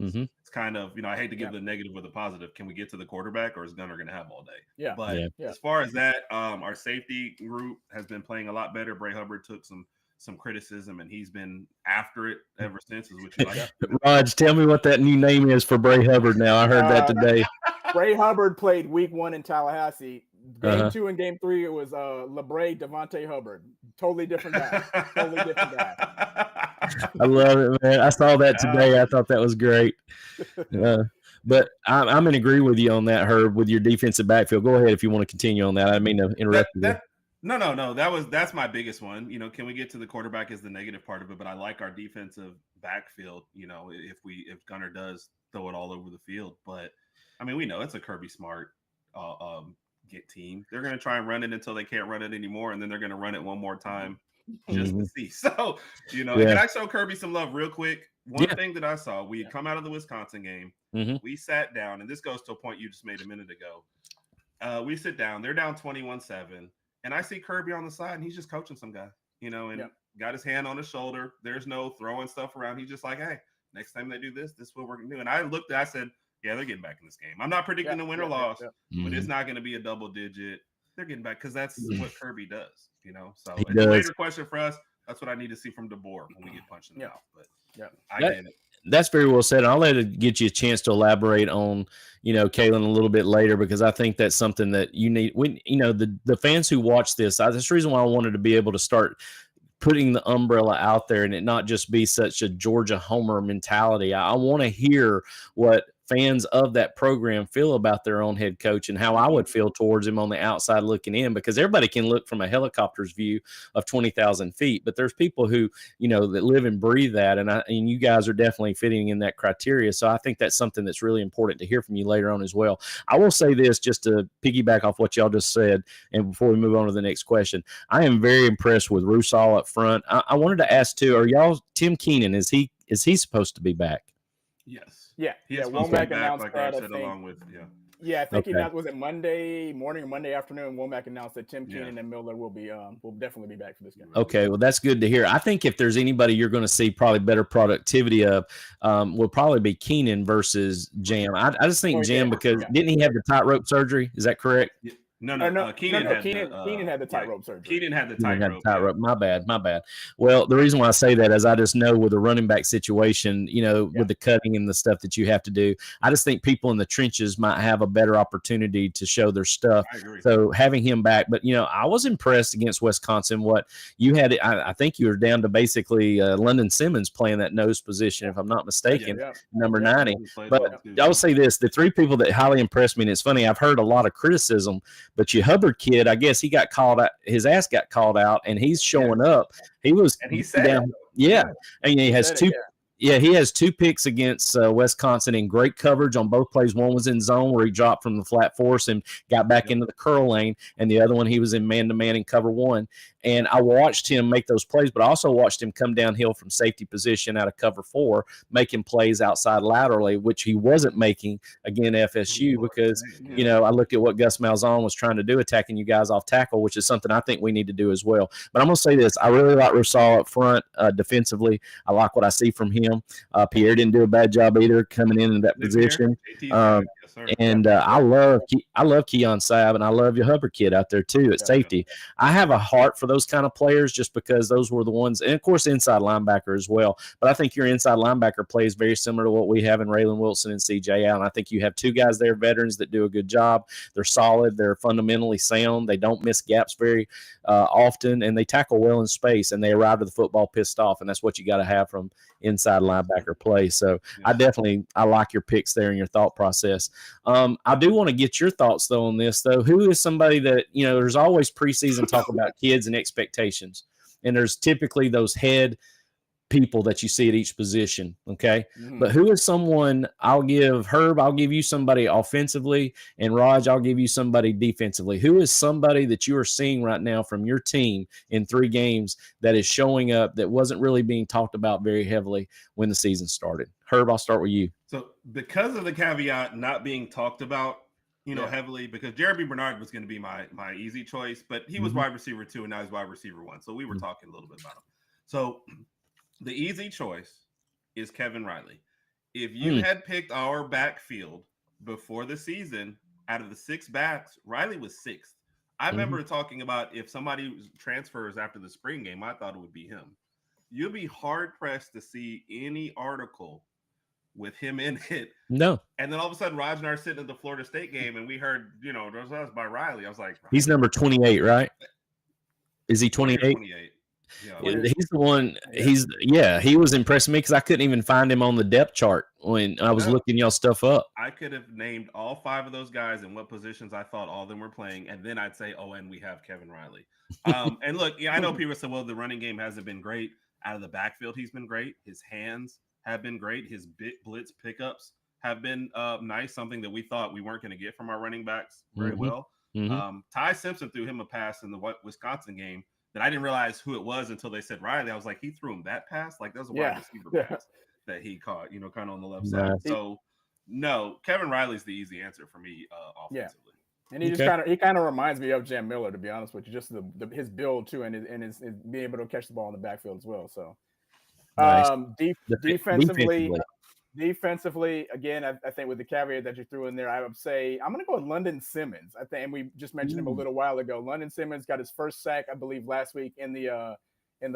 It's kind of, I hate to give the negative with the positive. Can we get to the quarterback, or is Gunnar going to have all day? But as far as that, our safety group has been playing a lot better. Bray Hubbard took some criticism, and he's been after it ever since. Is what you like. Raj, tell me what that new name is for Bray Hubbard now. I heard that today. Bray Hubbard played week 1 in Tallahassee. Game 2 and game 3, it was LeBray Devontae Hubbard. Totally different guy. I love it, man. I saw that today. I thought that was great. But I'm in agree with you on that, Herb, with your defensive backfield. Go ahead if you want to continue on that. I didn't mean to interrupt you. No. That's my biggest one. Can we get to the quarterback is the negative part of it, but I like our defensive backfield, if Gunnar does throw it all over the field. But I mean, we know it's a Kirby Smart get team. They're going to try and run it until they can't run it anymore, and then they're going to run it one more time just to see. So, and I show Kirby some love real quick. One thing that I saw, we had come out of the Wisconsin game. We sat down, and this goes to a point you just made a minute ago. We sit down. They're down 21-7, and I see Kirby on the side, and he's just coaching some guy, and got his hand on his shoulder. There's no throwing stuff around. He's just like, hey, next time they do this is what we're going to do. And I looked, I said, yeah, they're getting back in this game. I'm not predicting a win or loss, but it's not going to be a double digit. They're getting back because that's what Kirby does, So it's a later question for us. That's what I need to see from DeBoer when we get punched in the mouth. But I get it. That's very well said. And I'll let it get you a chance to elaborate on, Kalen a little bit later, because I think that's something that you need. When the fans who watch this, that's the reason why I wanted to be able to start putting the umbrella out there and it not just be such a Georgia homer mentality. I want to hear what fans of that program feel about their own head coach and how I would feel towards him on the outside looking in, because everybody can look from a helicopter's view of 20,000 feet, but there's people who, that live and breathe that. And you guys are definitely fitting in that criteria. So I think that's something that's really important to hear from you later on as well. I will say this just to piggyback off what y'all just said. And before we move on to the next question, I am very impressed with Rusal up front. I wanted to ask too, are y'all Tim Keenan, is he supposed to be back? Yes. Yeah, Won't make announced like I said, along with Yeah, I think he was it Monday morning or Monday afternoon. Womack announced that Tim Keenan and Miller will definitely be back for this game. Okay, well, that's good to hear. I think if there's anybody you're going to see probably better productivity of, will probably be Keenan versus Jam. I just think Jam because didn't he have the tightrope surgery? Is that correct? Yeah. No. Keenan had the tightrope surgery. Keenan had the tightrope. My bad. Well, the reason why I say that is I just know with the running back situation, with the cutting and the stuff that you have to do, I just think people in the trenches might have a better opportunity to show their stuff. I agree. So having him back, but I was impressed against Wisconsin. What you had, I think you were down to basically London Simmons playing that nose position, if I'm not mistaken, number 90. But I will say this: the three people that highly impressed me, and it's funny, I've heard a lot of criticism. But your Hubbard kid, I guess he got called out. His ass got called out, and he's showing up. He was, and he said, and he has two. Yeah, he has 2 picks against Wisconsin in great coverage on both plays. One was in zone where he dropped from the flat force and got back into the curl lane, and the other one he was in man-to-man in cover 1. And I watched him make those plays, but I also watched him come downhill from safety position out of cover 4, making plays outside laterally, which he wasn't making again FSU because, I looked at what Gus Malzahn was trying to do, attacking you guys off tackle, which is something I think we need to do as well. But I'm going to say this. I really like Rosal up front defensively. I like what I see from him. Pierre didn't do a bad job either coming in that position. And I love Keon Sabb, and I love your Hubbard kid out there too at safety. I have a heart for those kind of players just because those were the ones, and of course inside linebacker as well. But I think your inside linebacker plays very similar to what we have in Raylan Wilson and CJ Allen. I think you have 2 guys there, veterans that do a good job. They're solid. They're fundamentally sound. They don't miss gaps very often, and they tackle well in space, and they arrive to the football pissed off, and that's what you got to have from inside linebacker play. So I like your picks there and your thought process. I do want to get your thoughts though on this though. Who is somebody that, there's always preseason talk about kids and expectations, and there's typically those head people that you see at each position. Okay. But who is someone I'll give you somebody offensively, and Raj, I'll give you somebody defensively. Who is somebody that you are seeing right now from your team in 3 games that is showing up that wasn't really being talked about very heavily when the season started? Herb, I'll start with you. So because of the caveat not being talked about, heavily, because Herb&Rodg was going to be my easy choice, but he was wide receiver 2 and now he's wide receiver 1. So we were talking a little bit about him. So the easy choice is Kevin Riley. If you had picked our backfield before the season, out of the 6 backs, Riley was 6th. I remember talking about if somebody transfers after the spring game, I thought it would be him. You'll be hard-pressed to see any article with him in it. No. And then all of a sudden, Raj and I are sitting at the Florida State game, and we heard, results by Riley. I was like, he's number 28, right? Is he 28? 28. Yeah. He's the one. He was impressing me because I couldn't even find him on the depth chart when I was looking y'all stuff up. I could have named all 5 of those guys and what positions I thought all of them were playing, and then I'd say, and we have Kevin Riley. And look, I know people said, well, the running game hasn't been great. Out of the backfield, he's been great. His hands have been great. His blitz pickups have been nice, something that we thought we weren't going to get from our running backs very well. Ty Simpson threw him a pass in the Wisconsin game that I didn't realize who it was until they said Riley. I was like, he threw him that pass? Like, that was a wide receiver pass that he caught, kind of on the left side. So, no, Kevin Riley's the easy answer for me offensively. And he just kind of reminds me of Jam Miller, to be honest with you, just his build too, and his being able to catch the ball in the backfield as well. So, nice. Defensively, again, I think with the caveat that you threw in there, I would say I'm going to go with London Simmons. I think, and we just mentioned him a little while ago. London Simmons got his first sack, I believe, last week in the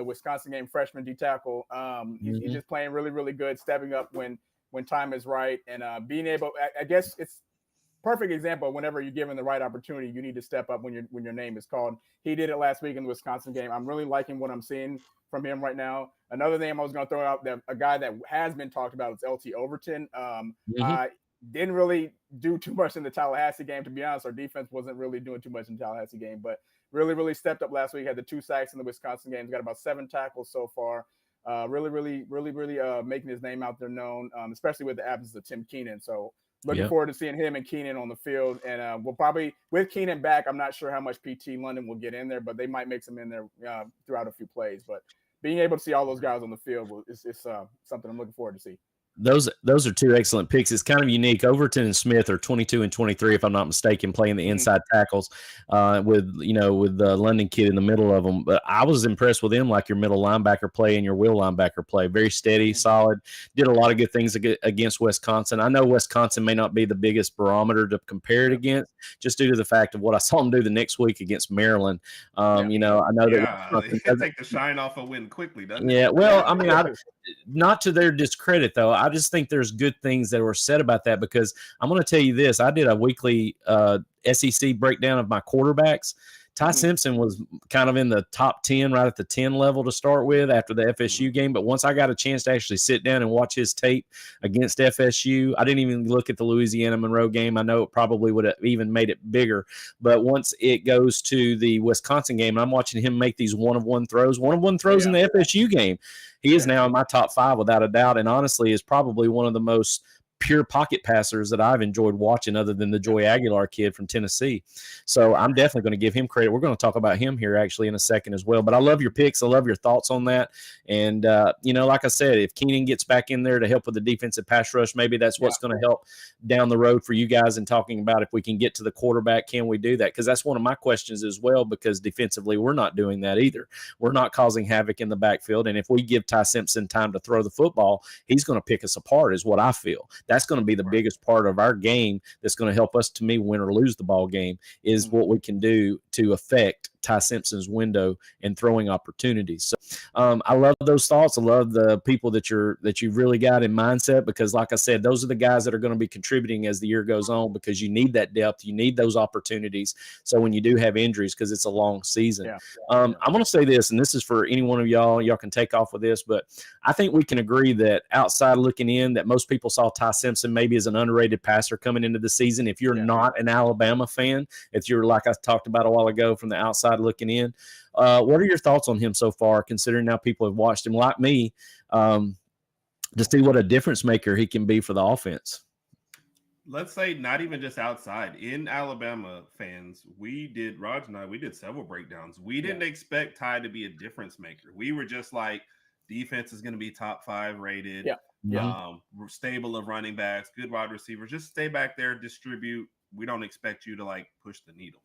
Wisconsin game, freshman D tackle. He's just playing really, really good, stepping up when time is right, and being able. I guess it's perfect example of whenever you're given the right opportunity, you need to step up when your name is called. He did it last week in the Wisconsin game. I'm really liking what I'm seeing from him right now. Another name I was going to throw out, that a guy that has been talked about, is LT Overton. Didn't really do too much in the Tallahassee game, to be honest. Our defense wasn't really doing too much in the Tallahassee game, but really, really stepped up last week. Had the 2 sacks in the Wisconsin game. He's got about 7 tackles so far. Really making his name out there known, especially with the absence of Tim Keenan. So looking forward to seeing him and Keenan on the field. And we'll probably, with Keenan back, I'm not sure how much PT London will get in there, but they might mix him in there throughout a few plays. But being able to see all those guys on the field is something I'm looking forward to see. Those are two excellent picks. It's kind of unique. Overton and Smith are 22 and 23, if I'm not mistaken, playing the inside tackles with the London kid in the middle of them. But I was impressed with him, like your middle linebacker play and your will linebacker play. Very steady, solid. Did a lot of good things against Wisconsin. I know Wisconsin may not be the biggest barometer to compare it against, just due to the fact of what I saw him do the next week against Maryland. I know that it take the shine off a win quickly, doesn't it? Yeah, well, I mean, not to their discredit, though. I just think there's good things that were said about that, because I'm going to tell you this. I did a weekly SEC breakdown of my quarterbacks. Ty Simpson was kind of in the top 10, right at the 10 level to start with after the FSU game. But once I got a chance to actually sit down and watch his tape against FSU, I didn't even look at the Louisiana Monroe game. I know it probably would have even made it bigger. But once it goes to the Wisconsin game, I'm watching him make these one-of-one throws in the FSU game. He is now in my top 5 without a doubt, and honestly is probably one of the most pure pocket passers that I've enjoyed watching, other than the Joy Aguilar kid from Tennessee. So I'm definitely going to give him credit. We're going to talk about him here actually in a second as well. But I love your picks. I love your thoughts on that. And, like I said, if Keenan gets back in there to help with the defensive pass rush, maybe that's what's going to help down the road for you guys in talking about if we can get to the quarterback, can we do that? Because that's one of my questions as well, because defensively we're not doing that either. We're not causing havoc in the backfield. And if we give Ty Simpson time to throw the football, he's going to pick us apart is what I feel. That's going to be the biggest part of our game that's going to help us, to me, win or lose the ball game, is what we can do to affect Ty Simpson's window and throwing opportunities. So I love those thoughts. I love the people that you've really got in mindset, because like I said, those are the guys that are going to be contributing as the year goes on, because you need that depth. You need those opportunities. So when you do have injuries, because it's a long season. I'm going to say this, and this is for any one of y'all can take off with this, but I think we can agree that outside looking in, that most people saw Ty Simpson maybe as an underrated passer coming into the season. If you're not an Alabama fan, if you're, like I talked about a while ago, from the outside looking in, what are your thoughts on him so far, considering now people have watched him like me, to see what a difference maker he can be for the offense? Let's say not even just outside. In Alabama fans, Raj and I, we did several breakdowns. We didn't expect Ty to be a difference maker. We were just like, defense is going to be top 5 rated. Stable of running backs, good wide receivers. Just stay back there, distribute. We don't expect you to like push the needle,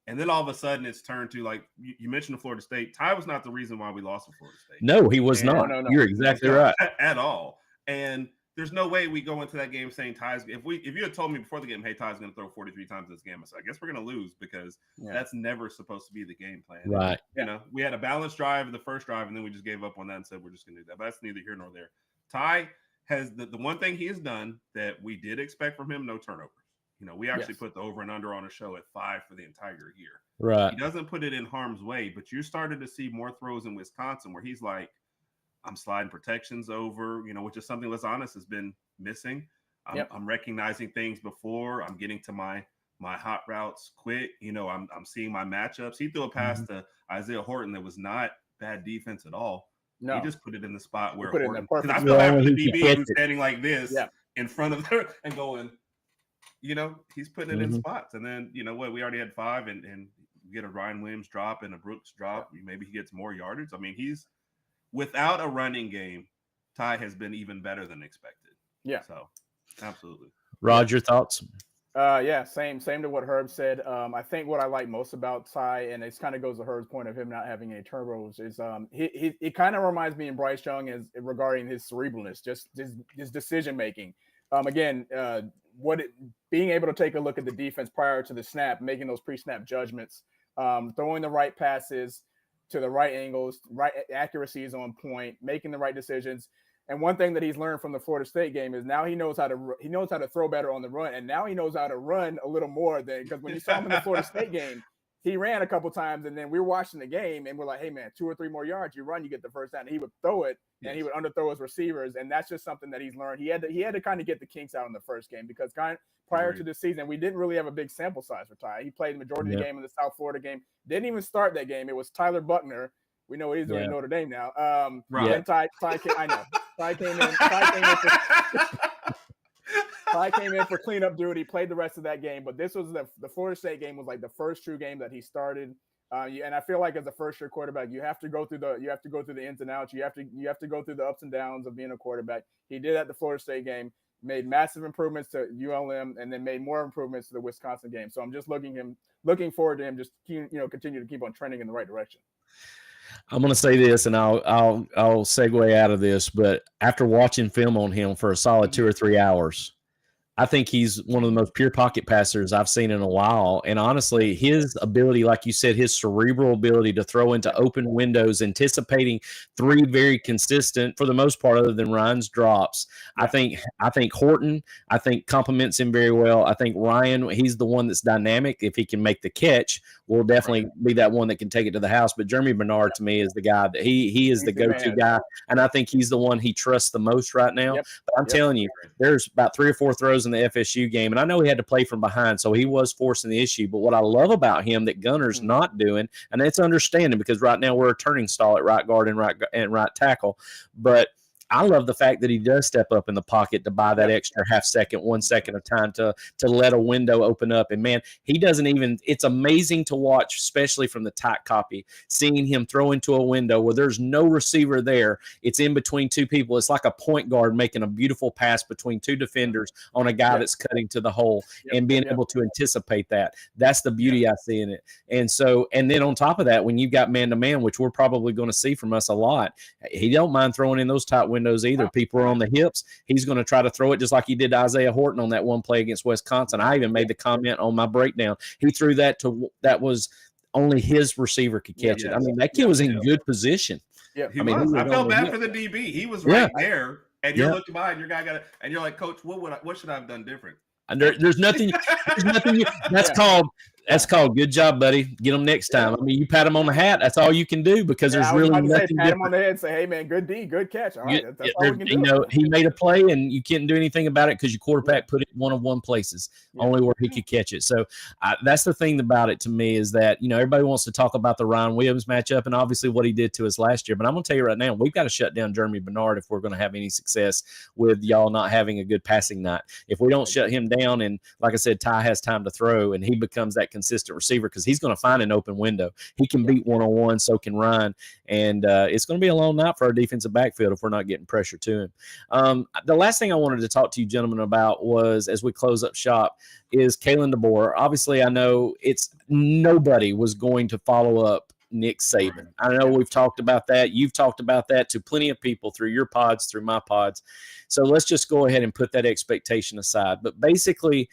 And then all of a sudden it's turned to, like you mentioned, Florida State. Ty was not the reason why we lost to Florida State. No, he was not. No. You're exactly right. At all. And there's no way we go into that game saying Ty's. If you had told me before the game, hey, Ty's going to throw 43 times this game, I said, I guess we're going to lose, because that's never supposed to be the game plan. Right. We had a balanced drive in the first drive, and then we just gave up on that and said we're just going to do that. But that's neither here nor there. Ty has the one thing he has done that we did expect from him: no turnovers. We actually put the over and under on a show at 5 for the entire year. Right. He doesn't put it in harm's way, but you started to see more throws in Wisconsin where he's like, I'm sliding protections over, which is something, let's honest, has been missing. I'm recognizing things before. I'm getting to my hot routes quick. I'm seeing my matchups. He threw a pass to Isaiah Horton that was not bad defense at all. No. He just put it in the spot where Horton, because I feel like the DB who's standing like this in front of her and going, he's putting it in spots. And then, what, we already had 5 and we get a Ryan Williams drop and a Brooks drop. Maybe he gets more yardage. I mean, he's without a running game, Ty has been even better than expected. Yeah. So absolutely. Roger, thoughts? Same to what Herb said. I think what I like most about Ty, and it kind of goes to Herb's point of him not having any turbos, is he kind of reminds me of Bryce Young as regarding his cerebralness, just his decision making. Being able to take a look at the defense prior to the snap, making those pre-snap judgments, throwing the right passes to the right angles, right accuracy is on point, making the right decisions. And one thing that he's learned from the Florida State game is now he knows how to throw better on the run, and now he knows how to run a little more because when you saw him in the Florida State game, he ran a couple times, and then we were watching the game, and we're like, hey man, 2 or 3 more yards, you run, you get the first down. And he would throw it, and he would underthrow his receivers, and that's just something that he's learned. He had to kind of get the kinks out in the first game because prior to this season, we didn't really have a big sample size for Ty. He played the majority of the game in the South Florida game. Didn't even start that game. It was Tyler Buckner. We know what he's doing in Notre Dame now. Then Ty came in. Ty came in for cleanup duty, played the rest of that game. But this was the Florida State game was like the first true game that he started. And I feel like as a first-year quarterback, you have to go through the ins and outs. You have to go through the ups and downs of being a quarterback. He did at the Florida State game, made massive improvements to ULM, and then made more improvements to the Wisconsin game. So I'm just looking forward to him just continue to keep on trending in the right direction. I'm going to say this, and I'll segue out of this, but after watching film on him for a solid 2 or 3 hours, I think he's one of the most pure pocket passers I've seen in a while. And honestly, his ability, like you said, his cerebral ability to throw into open windows, anticipating 3 very consistent, for the most part, other than Ryan's drops. Yeah. I think Horton, complements him very well. I think Ryan, he's the one that's dynamic. If he can make the catch, will definitely be that one that can take it to the house. But Jeremy Bernard, to me, is the guy that he is the go-to guy. And I think he's the one he trusts the most right now. Yep. But I'm telling you, there's about 3 or 4 throws in the FSU game, and I know he had to play from behind, so he was forcing the issue. But what I love about him that Gunnar's not doing, and it's understanding because right now we're a turning stall at right guard and right tackle, but I love the fact that he does step up in the pocket to buy that extra half second, 1 second of time to let a window open up. And, man, he doesn't even – it's amazing to watch, especially from the tight copy, seeing him throw into a window where there's no receiver there. It's in between 2 people. It's like a point guard making a beautiful pass between 2 defenders on a guy that's cutting to the hole and being able to anticipate that. That's the beauty I see in it. And so – and then on top of that, when you've got man-to-man, which we're probably going to see from us a lot, he don't mind throwing in those tight windows either. People are on the hips. He's going to try to throw it just like he did to Isaiah Horton on that one play against Wisconsin. I even made the comment on my breakdown. He threw that that was only his receiver could catch it. I mean, that kid was in good position. Yeah, he was. I felt bad for the DB. He was right there, and you're looking behind. Your guy got it, and you're like, Coach, what should I have done different? And there's nothing. That's called good job, buddy. Get them next time. I mean, you pat him on the hat. That's all you can do because there's really nothing. Pat him on the head and say, "Hey, man, good D, good catch." All right, that's all we can do. He made a play, and you can't do anything about it because your quarterback put it in one places, only where he could catch it. So that's the thing about it to me is that everybody wants to talk about the Ryan Williams matchup and obviously what he did to us last year. But I'm going to tell you right now, we've got to shut down Jeremy Bernard if we're going to have any success with y'all not having a good passing night. If we don't shut him down, and like I said, Ty has time to throw, and he becomes that consistent receiver because he's going to find an open window. He can beat one-on-one, so can Ryan. And it's going to be a long night for our defensive backfield if we're not getting pressure to him. The last thing I wanted to talk to you gentlemen about was, as we close up shop, is Kalen DeBoer. Obviously, I know nobody was going to follow up Nick Saban. I know we've talked about that. You've talked about that to plenty of people through your pods, through my pods. So let's just go ahead and put that expectation aside. But basically,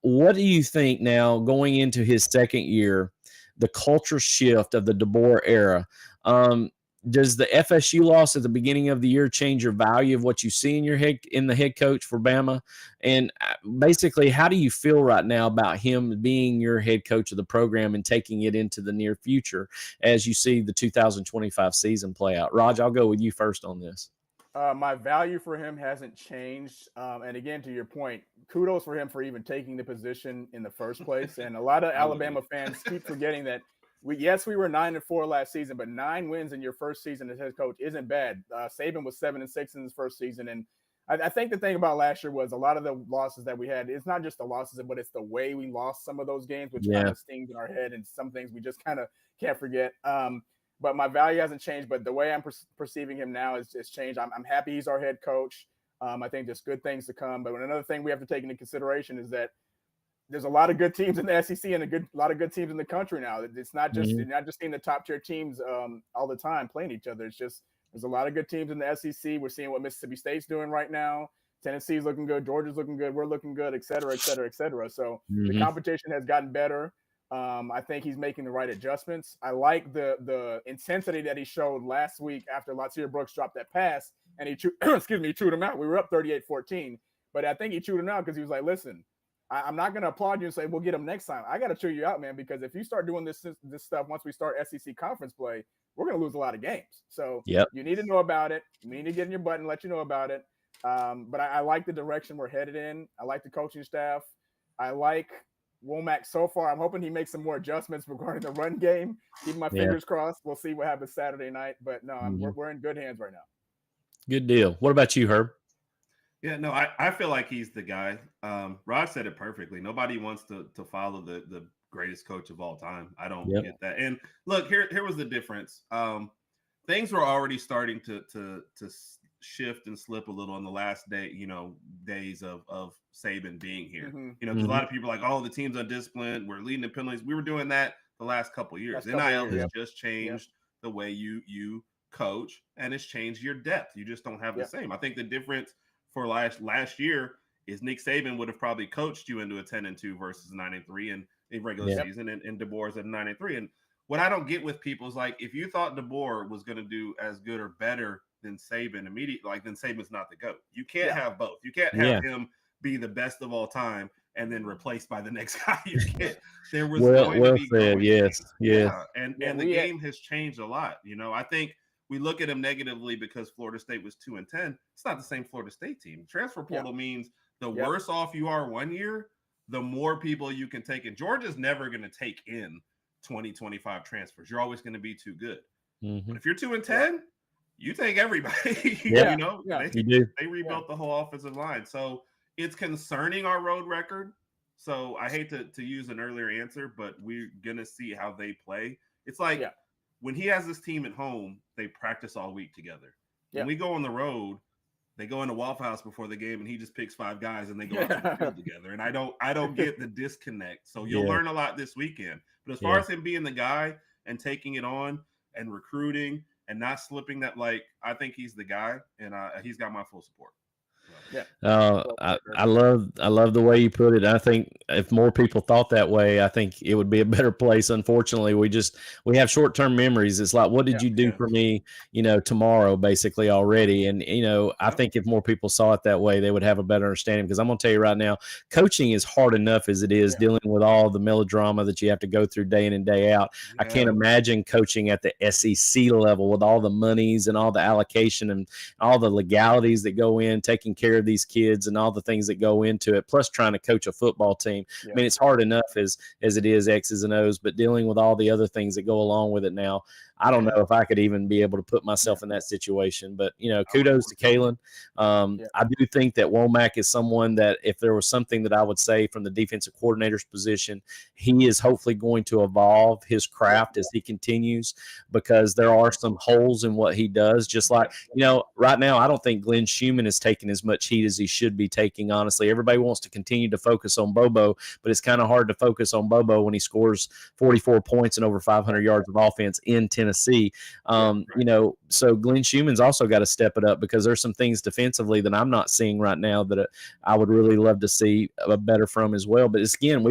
what do you think now going into his second year, the culture shift of the DeBoer era? Does the FSU loss at the beginning of the year change your value of what you see in the head coach for Bama? And basically, how do you feel right now about him being your head coach of the program and taking it into the near future as you see the 2025 season play out? Raj, I'll go with you first on this. My value for him hasn't changed. And again, to your point, kudos for him for even taking the position in the first place. And a lot of Alabama fans keep forgetting that we were 9-4 last season, but 9 wins in your first season as head coach isn't bad. Saban was 7-6 in his first season. And I think the thing about last year was a lot of the losses that we had, it's not just the losses, but it's the way we lost some of those games, which kind of stings in our head. And some things we just kind of can't forget. But my value hasn't changed, but the way I'm perceiving him now is changed. I'm happy he's our head coach. I think there's good things to come. But another thing we have to take into consideration is that there's a lot of good teams in the SEC and a lot of good teams in the country now. It's not just you're not just seeing the top tier teams all the time playing each other. It's just there's a lot of good teams in the SEC. We're seeing what Mississippi State's doing right now. Tennessee's looking good. Georgia's looking good. We're looking good, et cetera, et cetera, et cetera. So the competition has gotten better. I think he's making the right adjustments. I like the intensity that he showed last week after Latia Brooks dropped that pass, and he chewed him out. We were up 38-14, but I think he chewed him out because he was like, listen, I'm not going to applaud you and say, we'll get him next time. I got to chew you out, man, because if you start doing this stuff once we start SEC conference play, we're going to lose a lot of games. So you need to know about it. You need to get in your butt and let you know about it. But I like the direction we're headed in. I like the coaching staff. I like Womack so far. I'm hoping he makes some more adjustments regarding the run game. Keep my fingers crossed. We'll see what happens Saturday night. But no, we're in good hands right now. Good deal. What about you, Herb? Yeah, no, I feel like he's the guy. Rod said it perfectly. Nobody wants to follow the greatest coach of all time. I don't get that. And look, here was the difference. Things were already starting to shift and slip a little in the last days of Saban being here. Because a lot of people are like, oh, the team's undisciplined. We're leading in penalties. We were doing that the last couple of years. NIL has just changed the way you coach, and it's changed your depth. You just don't have the same. I think the difference for last year is Nick Saban would have probably coached you into a 10-2 versus 9-3 in regular season, and DeBoer's at 9-3. And what I don't get with people is like, if you thought DeBoer was going to do as good or better than Saban immediately, like, then Saban's not the GOAT. You can't have both. You can't have him be the best of all time and then replaced by the next guy. You can't. There was going to be said, yes. And the game has changed a lot. I think we look at him negatively because Florida State was 2-10. It's not the same Florida State team. Transfer portal means the worse off you are one year, the more people you can take in. Georgia's never going to take in 20-25 transfers. You're always going to be too good. But if you're 2-10, you take everybody. They rebuilt the whole offensive line. So it's concerning our road record. So I hate to use an earlier answer, but we're going to see how they play. It's like when he has this team at home, they practice all week together. When we go on the road, they go into Waffle House before the game, and he just picks 5 guys, and they go out to the field together. And I don't get the disconnect. So you'll learn a lot this weekend. But as far as him being the guy and taking it on and recruiting and not slipping that, like, I think he's the guy, and he's got my full support. I love the way you put it. I think if more people thought that way, I think it would be a better place. Unfortunately, we have short-term memories. It's like, what did you do for me, tomorrow, basically already. And, I think if more people saw it that way, they would have a better understanding, because I'm going to tell you right now, coaching is hard enough as it is, dealing with all the melodrama that you have to go through day in and day out. I can't imagine coaching at the SEC level with all the monies and all the allocation and all the legalities that go in, taking care of these kids and all the things that go into it, plus trying to coach a football team. I mean, it's hard enough as it is X's and O's, but dealing with all the other things that go along with it now, I don't know if I could even be able to put myself in that situation. But, kudos to Kalen. I do think that Womack is someone that, if there was something that I would say from the defensive coordinator's position, he is hopefully going to evolve his craft as he continues, because there are some holes in what he does. Just like, right now, I don't think Glenn Schumann is taking as much heat as he should be taking, honestly. Everybody wants to continue to focus on Bobo, but it's kind of hard to focus on Bobo when he scores 44 points and over 500 yards of offense in Tennessee. So Glenn Schumann's also got to step it up, because there's some things defensively that I'm not seeing right now that I would really love to see better from as well. But again,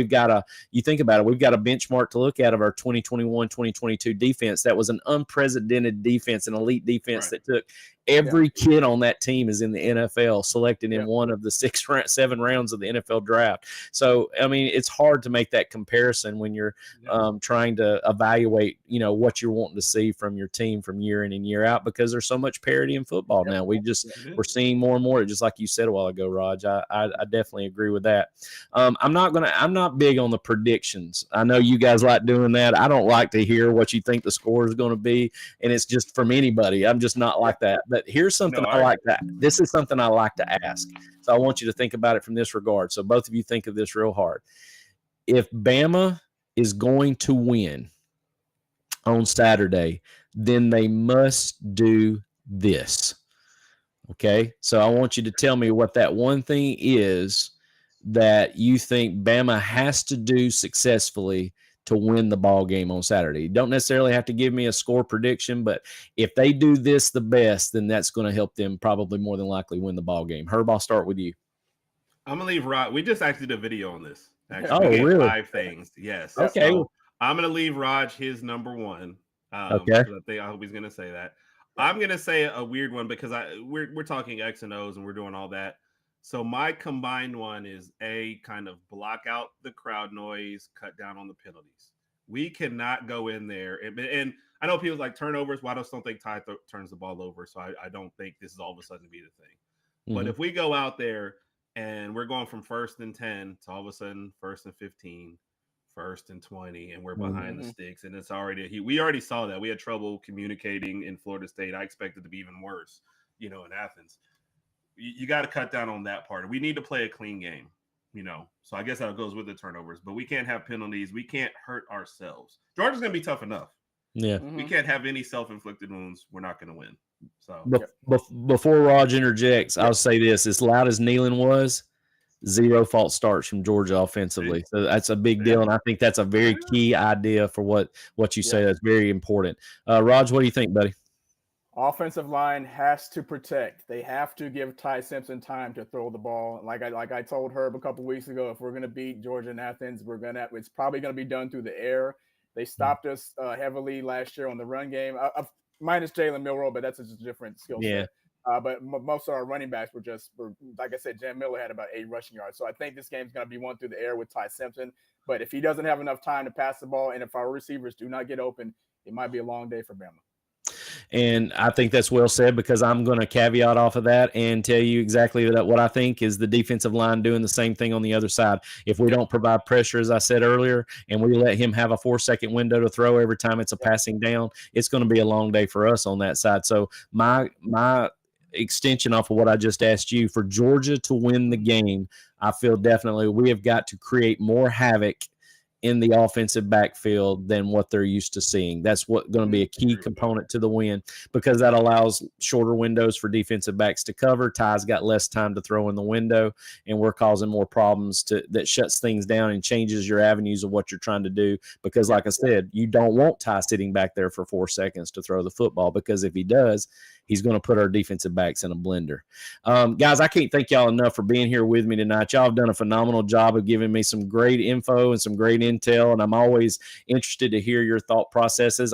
you think about it, we've got a benchmark to look at of our 2021-2022 defense. That was an unprecedented defense, an elite defense that took every kid on that team is in the NFL, selected in one of the 7 rounds of the NFL draft. So, I mean, it's hard to make that comparison when you're trying to evaluate, what you're wanting to see from your team from year in and year out, because there's so much parity in football now. We're seeing more and more, just like you said a while ago, Raj. I definitely agree with that. I'm not big on the predictions. I know you guys like doing that. I don't like to hear what you think the score is going to be, and it's just from anybody. I'm just not like that. But here's something this is something I like to ask. So I want you to think about it from this regard. So both of you think of this real hard. If Bama is going to win on Saturday, then they must do this. Okay? So I want you to tell me what that one thing is that you think Bama has to do successfully to win the ball game on Saturday. You don't necessarily have to give me a score prediction, but if they do this the best, then that's going to help them probably more than likely win the ball game. Herb, I'll start with you. I'm going to leave Rod. We just actually did a video on this. Really? 5 things. Yes. Okay. So I'm going to leave Raj his number one. Okay. I hope he's going to say that. I'm going to say a weird one, because we're talking X and O's and we're doing all that. So my combined one is kind of block out the crowd noise, cut down on the penalties. We cannot go in there. And I know people's like turnovers. Well, I just don't think Ty turns the ball over. So I don't think this is all of a sudden be the thing. Mm-hmm. But if we go out there and we're going from 1st and 10 to all of a sudden 1st and 15, 1st and 20, and we're behind the sticks, and it's already we already saw that. We had trouble communicating in Florida State. I expected it to be even worse, in Athens. You got to cut down on that part. We need to play a clean game. So I guess that goes with the turnovers. But we can't have penalties. We can't hurt ourselves. Georgia's going to be tough enough. Yeah. We can't have any self-inflicted wounds. We're not going to win. So before Raj interjects, I'll say this: as loud as Nealon was, 0 false starts from Georgia offensively. So that's a big deal, and I think that's a very key idea for what you say. That's very important. Raj, what do you think, buddy? Offensive line has to protect. They have to give Ty Simpson time to throw the ball. Like I told Herb a couple weeks ago, if we're going to beat Georgia in Athens, it's probably going to be done through the air. They stopped us heavily last year on the run game, minus Jalen Milroe, but that's a different skill set. But most of our running backs were like I said, Jan Miller had about 8 rushing yards. So I think this game's going to be one through the air with Ty Simpson. But if he doesn't have enough time to pass the ball, and if our receivers do not get open, it might be a long day for Bama. And I think that's well said, because I'm going to caveat off of that and tell you exactly what I think is the defensive line doing the same thing on the other side. If we don't provide pressure, as I said earlier, and we let him have a 4-second window to throw every time it's a passing down, it's going to be a long day for us on that side. So my extension off of what I just asked you, for Georgia to win the game, I feel definitely we have got to create more havoc in the offensive backfield than what they're used to seeing. That's what's going to be a key component to the win, because that allows shorter windows for defensive backs to cover. Ty's got less time to throw in the window, and we're causing more problems that shuts things down and changes your avenues of what you're trying to do. Because like I said, you don't want Ty sitting back there for 4 seconds to throw the football, because if he does, he's going to put our defensive backs in a blender. Guys, I can't thank y'all enough for being here with me tonight. Y'all have done a phenomenal job of giving me some great info and some great intel, and I'm always interested to hear your thought processes.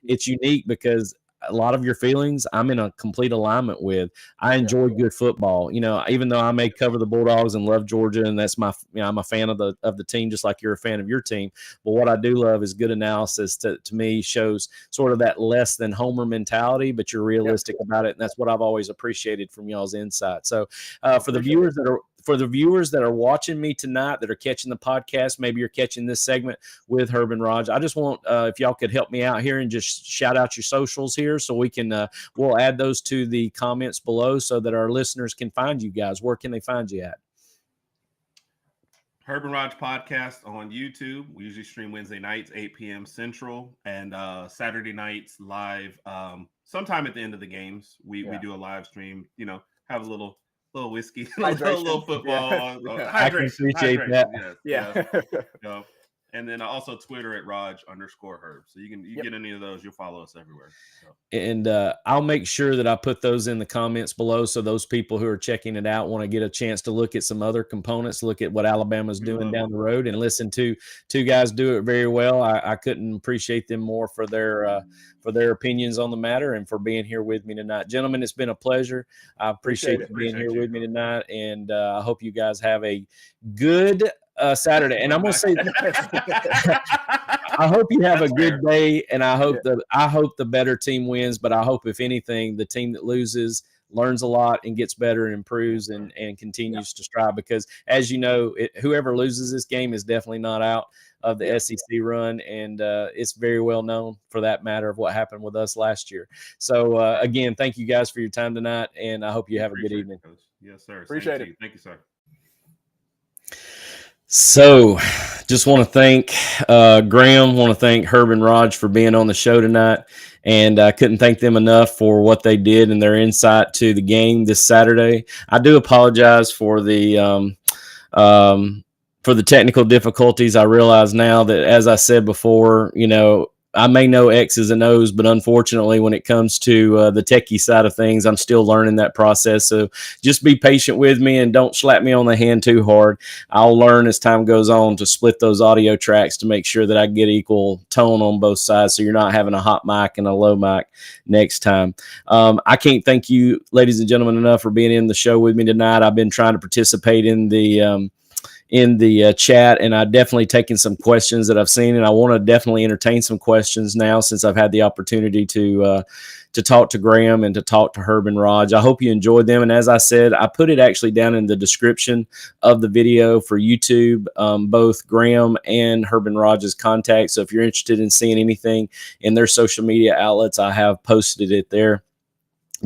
It's unique because a lot of your feelings I'm in a complete alignment with. I enjoy good football. Even though I may cover the Bulldogs and love Georgia, and that's I'm a fan of the team, just like you're a fan of your team. But what I do love is good analysis. To me, shows sort of that less than homer mentality, but you're realistic about it, and that's what I've always appreciated from y'all's insight. So for the viewers that are watching me tonight, that are catching the podcast, maybe you're catching this segment with Herb&Rodg, I just want if y'all could help me out here and just shout out your socials here, so we can we'll add those to the comments below so that our listeners can find you guys. Where can they find you at? Herb&Rodg podcast on YouTube. We usually stream Wednesday nights, 8 p.m. Central, and Saturday nights live. Sometime at the end of the games, we do a live stream. Have a little whiskey, a little football. I can appreciate that. Yes. And then also Twitter at Rog_Herb. So you get any of those, you'll follow us everywhere. So. And I'll make sure that I put those in the comments below, so those people who are checking it out want to get a chance to look at some other components, look at what Alabama's doing down the road, and listen to two guys do it very well. I couldn't appreciate them more for their opinions on the matter and for being here with me tonight. Gentlemen, it's been a pleasure. I appreciate you being here with me tonight, and I hope you guys have a good Saturday. And I'm going to say I hope you have a good day, and I hope the better team wins, but I hope, if anything, the team that loses learns a lot and gets better and improves and continues to strive, because, as you know, whoever loses this game is definitely not out of the SEC run, and it's very well known, for that matter, of what happened with us last year. So, again, thank you guys for your time tonight, and I hope you have a good evening. Yes, sir. Appreciate it. Thank you, sir. So, just want to thank Graham, want to thank Herb&Rodg for being on the show tonight, and I couldn't thank them enough for what they did and their insight to the game this Saturday. I do apologize for the technical difficulties. I realize now that, as I said before, I may know X's and O's, but unfortunately, when it comes to the techie side of things, I'm still learning that process. So just be patient with me and don't slap me on the hand too hard. I'll learn as time goes on to split those audio tracks to make sure that I get equal tone on both sides, so you're not having a hot mic and a low mic next time. I can't thank you, ladies and gentlemen, enough for being in the show with me tonight. I've been trying to participate in the chat, and I've definitely taken some questions that I've seen, and I want to definitely entertain some questions now, since I've had the opportunity to talk to Graham and to talk to Herb&Rodg. I hope you enjoyed them, and as I said, I put it actually down in the description of the video for YouTube, both Graham and Herb&Rodg's contact. So if you're interested in seeing anything in their social media outlets, I have posted it there.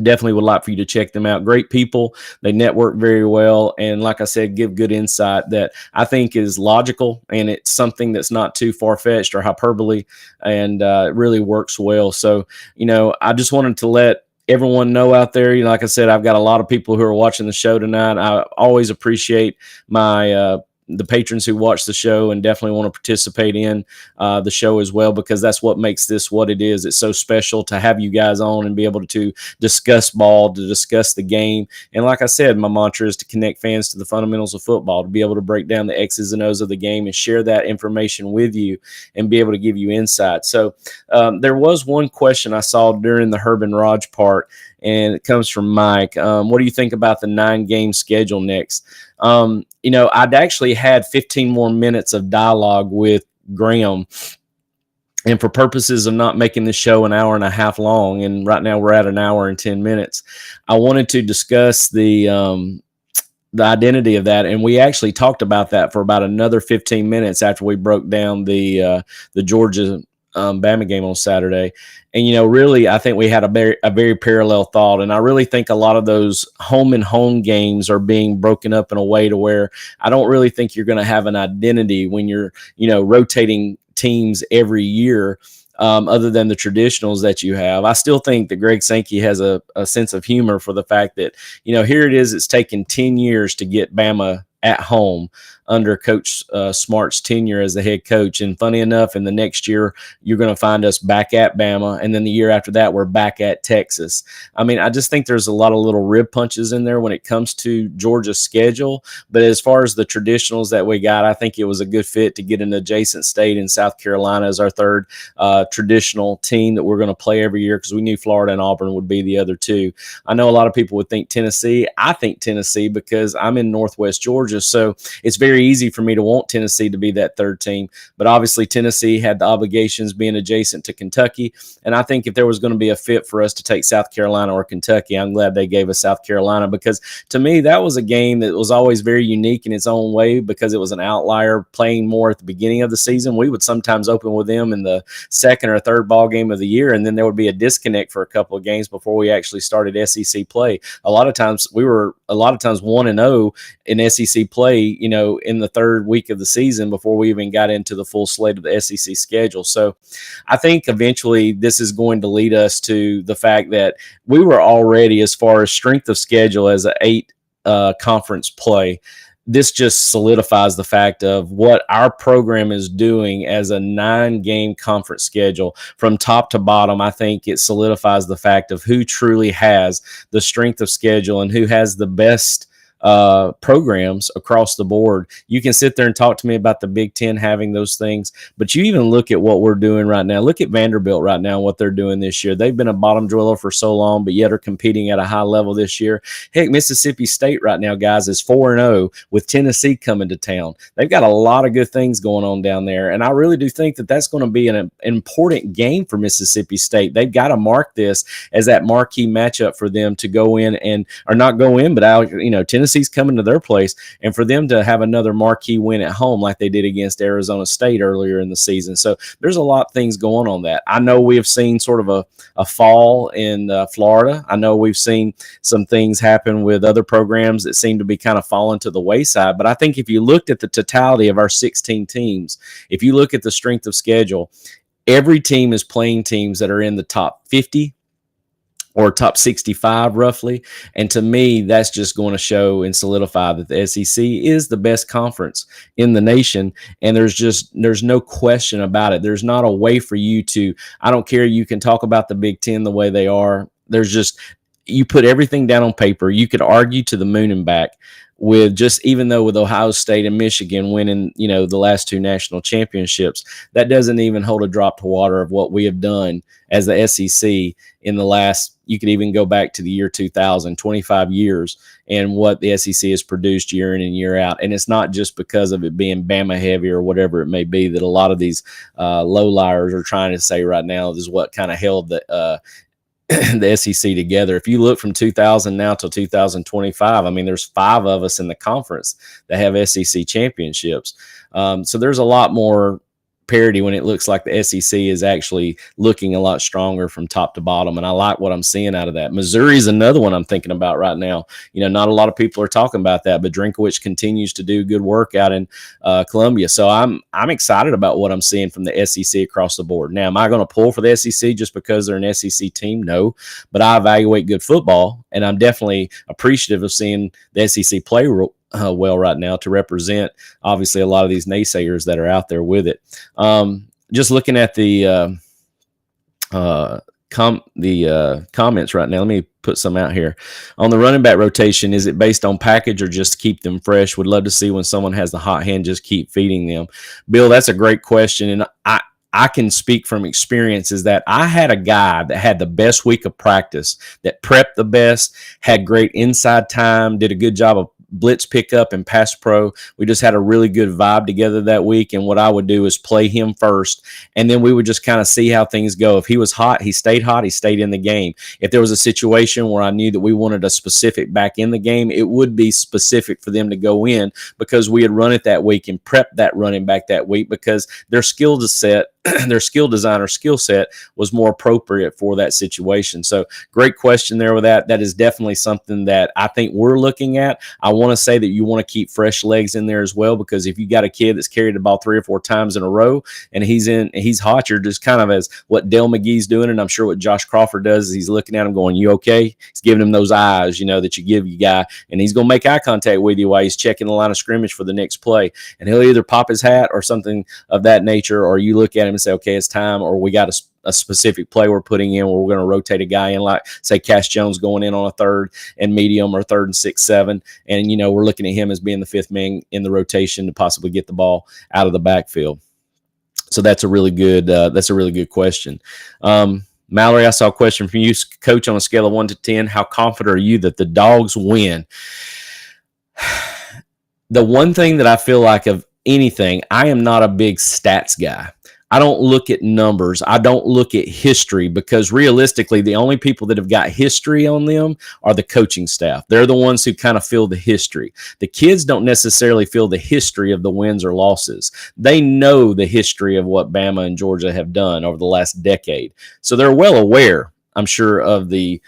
definitely would like for you to check them out. Great people. They network very well. And like I said, give good insight that I think is logical, and it's something that's not too far-fetched or hyperbole, and it really works well. So, I just wanted to let everyone know out there, like I said, I've got a lot of people who are watching the show tonight. I always appreciate the patrons who watch the show and definitely want to participate in the show as well, because that's what makes this what it is. It's so special to have you guys on and be able to discuss ball, to discuss the game. And like I said, my mantra is to connect fans to the fundamentals of football, to be able to break down the X's and O's of the game and share that information with you and be able to give you insight. So there was one question I saw during the Herb&Rodg part, and it comes from Mike. What do you think about the 9-game schedule next? I'd actually had 15 more minutes of dialogue with Graham, and for purposes of not making the show an hour and a half long, and right now we're at an hour and 10 minutes, I wanted to discuss the identity of that, and we actually talked about that for about another 15 minutes after we broke down the Georgia Bama game on Saturday. And, really, I think we had a very parallel thought. And I really think a lot of those home and home games are being broken up in a way to where I don't really think you're going to have an identity when you're, rotating teams every year, other than the traditionals that you have. I still think that Greg Sankey has a sense of humor for the fact that, here it is, it's taken 10 years to get Bama at home under Coach Smart's tenure as the head coach. And funny enough, in the next year, you're going to find us back at Bama. And then the year after that, we're back at Texas. I mean, I just think there's a lot of little rib punches in there when it comes to Georgia's schedule. But as far as the traditionals that we got, I think it was a good fit to get an adjacent state in South Carolina as our third traditional team that we're going to play every year, because we knew Florida and Auburn would be the other two. I know a lot of people would think Tennessee. I think Tennessee because I'm in Northwest Georgia. So it's very easy for me to want Tennessee to be that third team. But obviously Tennessee had the obligations being adjacent to Kentucky. And I think if there was going to be a fit for us to take South Carolina or Kentucky, I'm glad they gave us South Carolina, because to me, that was a game that was always very unique in its own way, because it was an outlier playing more at the beginning of the season. We would sometimes open with them in the second or third ball game of the year, and then there would be a disconnect for a couple of games before we actually started SEC play. A lot of times 1-0 in SEC play, in the third week of the season before we even got into the full slate of the SEC schedule. So I think eventually this is going to lead us to the fact that we were already, as far as strength of schedule as an 8 conference play, this just solidifies the fact of what our program is doing as a 9-game conference schedule from top to bottom. I think it solidifies the fact of who truly has the strength of schedule and who has the best programs across the board. You can sit there and talk to me about the Big Ten having those things, but you even look at what we're doing right now. Look at Vanderbilt right now, what they're doing this year. They've been a bottom dweller for so long, but yet are competing at a high level this year. Heck, Mississippi State right now, guys, is 4-0 with Tennessee coming to town. They've got a lot of good things going on down there, and I really do think that that's going to be an important game for Mississippi State. They've got to mark this as that marquee matchup for them to go in and, or not go in, but out, Tennessee's coming to their place, and for them to have another marquee win at home like they did against Arizona State earlier in the season. So there's a lot of things going on that. I know we have seen sort of a fall in Florida. I know we've seen some things happen with other programs that seem to be kind of falling to the wayside. But I think if you looked at the totality of our 16 teams, if you look at the strength of schedule, every team is playing teams that are in the top 50 or top 65 roughly. And to me, that's just going to show and solidify that the SEC is the best conference in the nation. And there's no question about it. There's not a way for you to, I don't care. You can talk about the Big Ten the way they are. There's just, you put everything down on paper. You could argue to the moon and back with just, even though with Ohio State and Michigan winning, the last 2 national championships, that doesn't even hold a drop to water of what we have done as the SEC in the last, you could even go back to the year 2000, 25 years, and what the SEC has produced year in and year out. And it's not just because of it being Bama heavy or whatever it may be that a lot of these low liars are trying to say right now is what kind of held the SEC together. If you look from 2000 now till 2025, I mean, there's 5 of us in the conference that have SEC championships. So there's a lot more parity when it looks like the SEC is actually looking a lot stronger from top to bottom. And I like what I'm seeing out of that. Missouri is another one I'm thinking about right now. You know, not a lot of people are talking about that, but Drinkowich continues to do good work out in Columbia. So I'm excited about what I'm seeing from the SEC across the board. Now, am I going to pull for the SEC just because they're an SEC team? No, but I evaluate good football, and I'm definitely appreciative of seeing the SEC play well right now to represent obviously a lot of these naysayers that are out there with it. Just looking at the comments right now, let me put some out here. On the running back rotation, is it based on package or just to keep them fresh? Would love to see when someone has the hot hand, just keep feeding them. Bill, that's a great question, and I can speak from experience is that I had a guy that had the best week of practice, that prepped the best, had great inside time, did a good job of blitz pickup and pass pro. We just had a really good vibe together that week. And what I would do is play him first. And then we would just kind of see how things go. If he was hot, he stayed in the game. If there was a situation where I knew that we wanted a specific back in the game, it would be specific for them to go in because we had run it that week and prepped that running back that week because their skill set, their skill designer skill set was more appropriate for that situation. So great question there with that. That is definitely something that I think we're looking at. I want to say that you want to keep fresh legs in there as well, because if you got a kid that's carried the ball 3 or 4 times in a row and he's hot, you're just kind of as what Dale McGee's doing. And I'm sure what Josh Crawford does is he's looking at him going, you okay? He's giving him those eyes, you know, that you give your guy, and he's going to make eye contact with you while he's checking the line of scrimmage for the next play. And he'll either pop his hat or something of that nature, or you look at him and say, okay, it's time, or we got a specific play we're putting in where we're going to rotate a guy in, like say Cash Jones going in on a 3rd and medium or 3rd and 6, 7. And, you know, we're looking at him as being the 5th man in the rotation to possibly get the ball out of the backfield. So that's a really good question. Mallory, I saw a question from you, Coach, on a scale of 1 to 10. How confident are you that the Dogs win? The one thing that I feel like of anything, I am not a big stats guy. I don't look at numbers. I don't look at history, because realistically, the only people that have got history on them are the coaching staff. They're the ones who kind of feel the history. The kids don't necessarily feel the history of the wins or losses. They know the history of what Bama and Georgia have done over the last decade. So they're well aware, I'm sure, of the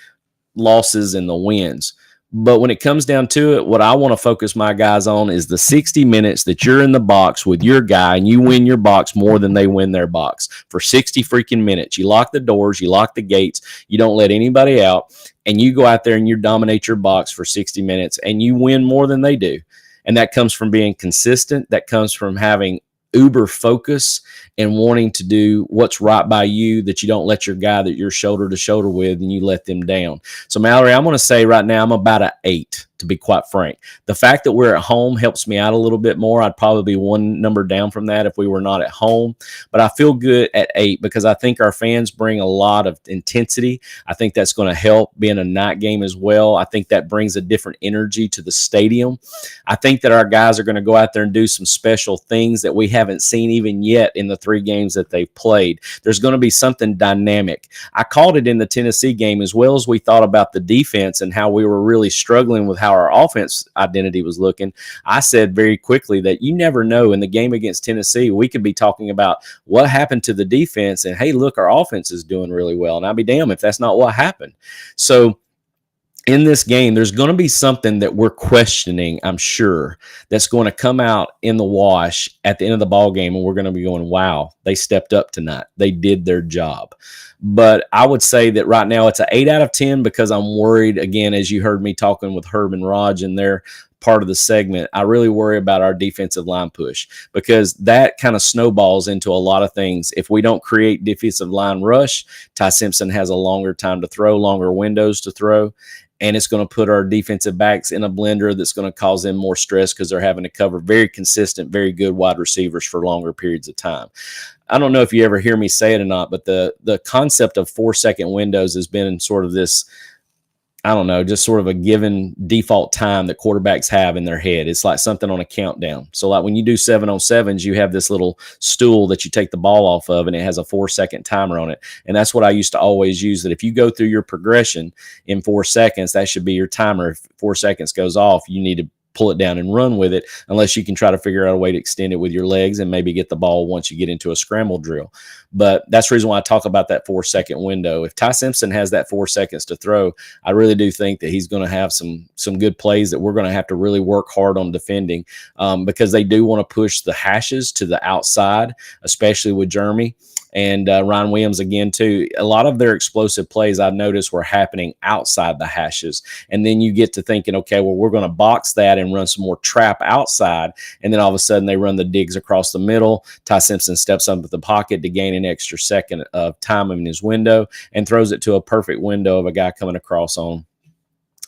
losses and the wins. But when it comes down to it, what I want to focus my guys on is the 60 minutes that you're in the box with your guy and you win your box more than they win their box for 60 freaking minutes. You lock the doors, you lock the gates, you don't let anybody out, and you go out there and you dominate your box for 60 minutes and you win more than they do. And that comes from being consistent. That comes from having uber focus and wanting to do what's right by you, that you don't let your guy that you're shoulder to shoulder with and you let them down. So Mallory, I'm going to say right now I'm about an 8, to be quite frank. The fact that we're at home helps me out a little bit more. I'd probably be 1 number down from that if we were not at home, but I feel good at 8 because I think our fans bring a lot of intensity. I think that's going to help being a night game as well. I think that brings a different energy to the stadium. I think that our guys are going to go out there and do some special things that we haven't seen even yet in the 3 games that they've played. There's going to be something dynamic. I called it in the Tennessee game, as well as we thought about the defense and how we were really struggling with how our offense identity was looking. I said very quickly that you never know, in the game against Tennessee, we could be talking about what happened to the defense and, hey, look, our offense is doing really well. And I'll be damned if that's not what happened. So in this game, there's going to be something that we're questioning, I'm sure, that's going to come out in the wash at the end of the ball game, and we're going to be going, wow, they stepped up tonight. They did their job. But I would say that right now it's an 8 out of 10 because I'm worried, again, as you heard me talking with Herb&Rodg in their part of the segment, I really worry about our defensive line push, because that kind of snowballs into a lot of things. If we don't create defensive line rush, Ty Simpson has a longer time to throw, longer windows to throw, and it's going to put our defensive backs in a blender that's going to cause them more stress because they're having to cover very consistent, very good wide receivers for longer periods of time. I don't know if you ever hear me say it or not, but the concept of 4-second windows has been sort of this, I don't know, just sort of a given default time that quarterbacks have in their head. It's like something on a countdown. So like when you do 7-on-7s, you have this little stool that you take the ball off of, and it has a 4-second timer on it. And that's what I used to always use, that if you go through your progression in 4 seconds, that should be your timer. If 4 seconds goes off, you need to pull it down and run with it, unless you can try to figure out a way to extend it with your legs and maybe get the ball once you get into a scramble drill. But that's the reason why I talk about that 4-second window. If Ty Simpson has that 4 seconds to throw, I really do think that he's going to have some good plays that we're going to have to really work hard on defending, because they do want to push the hashes to the outside, especially with Jeremy. And Ryan Williams again too. A lot of their explosive plays I've noticed were happening outside the hashes. And then you get to thinking, okay, well, we're going to box that and run some more trap outside. And then all of a sudden they run the digs across the middle. Ty Simpson steps up at the pocket to gain an extra second of time in his window and throws it to a perfect window of a guy coming across on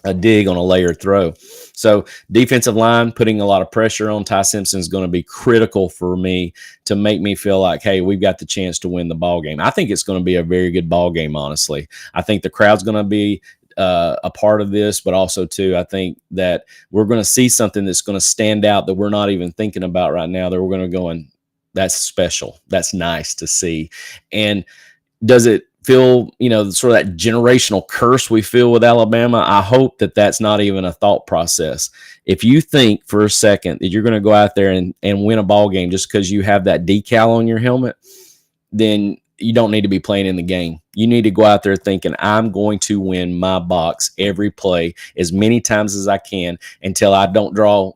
a dig on a layered throw. So defensive line putting a lot of pressure on Ty Simpson is going to be critical for me to make me feel like, hey, we've got the chance to win the ball game. I think it's going to be a very good ball game, honestly. I think the crowd's going to be a part of this, but also too, I think that we're going to see something that's going to stand out that we're not even thinking about right now, that we're going to go and that's special. That's nice to see. And does it feel, sort of that generational curse we feel with Alabama? I hope that that's not even a thought process. If you think for a second that you're going to go out there and win a ball game just because you have that decal on your helmet, then you don't need to be playing in the game. You need to go out there thinking, I'm going to win my box every play as many times as I can until I don't draw,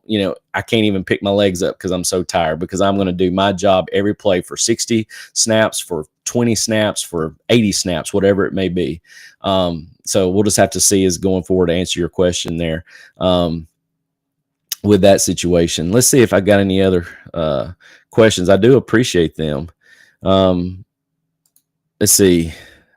I can't even pick my legs up because I'm so tired, because I'm going to do my job every play for 60 snaps, for 20 snaps, for 80 snaps, whatever it may be. So we'll just have to see as going forward to answer your question there with that situation. Let's see if I got any other questions. I do appreciate them. Let's see.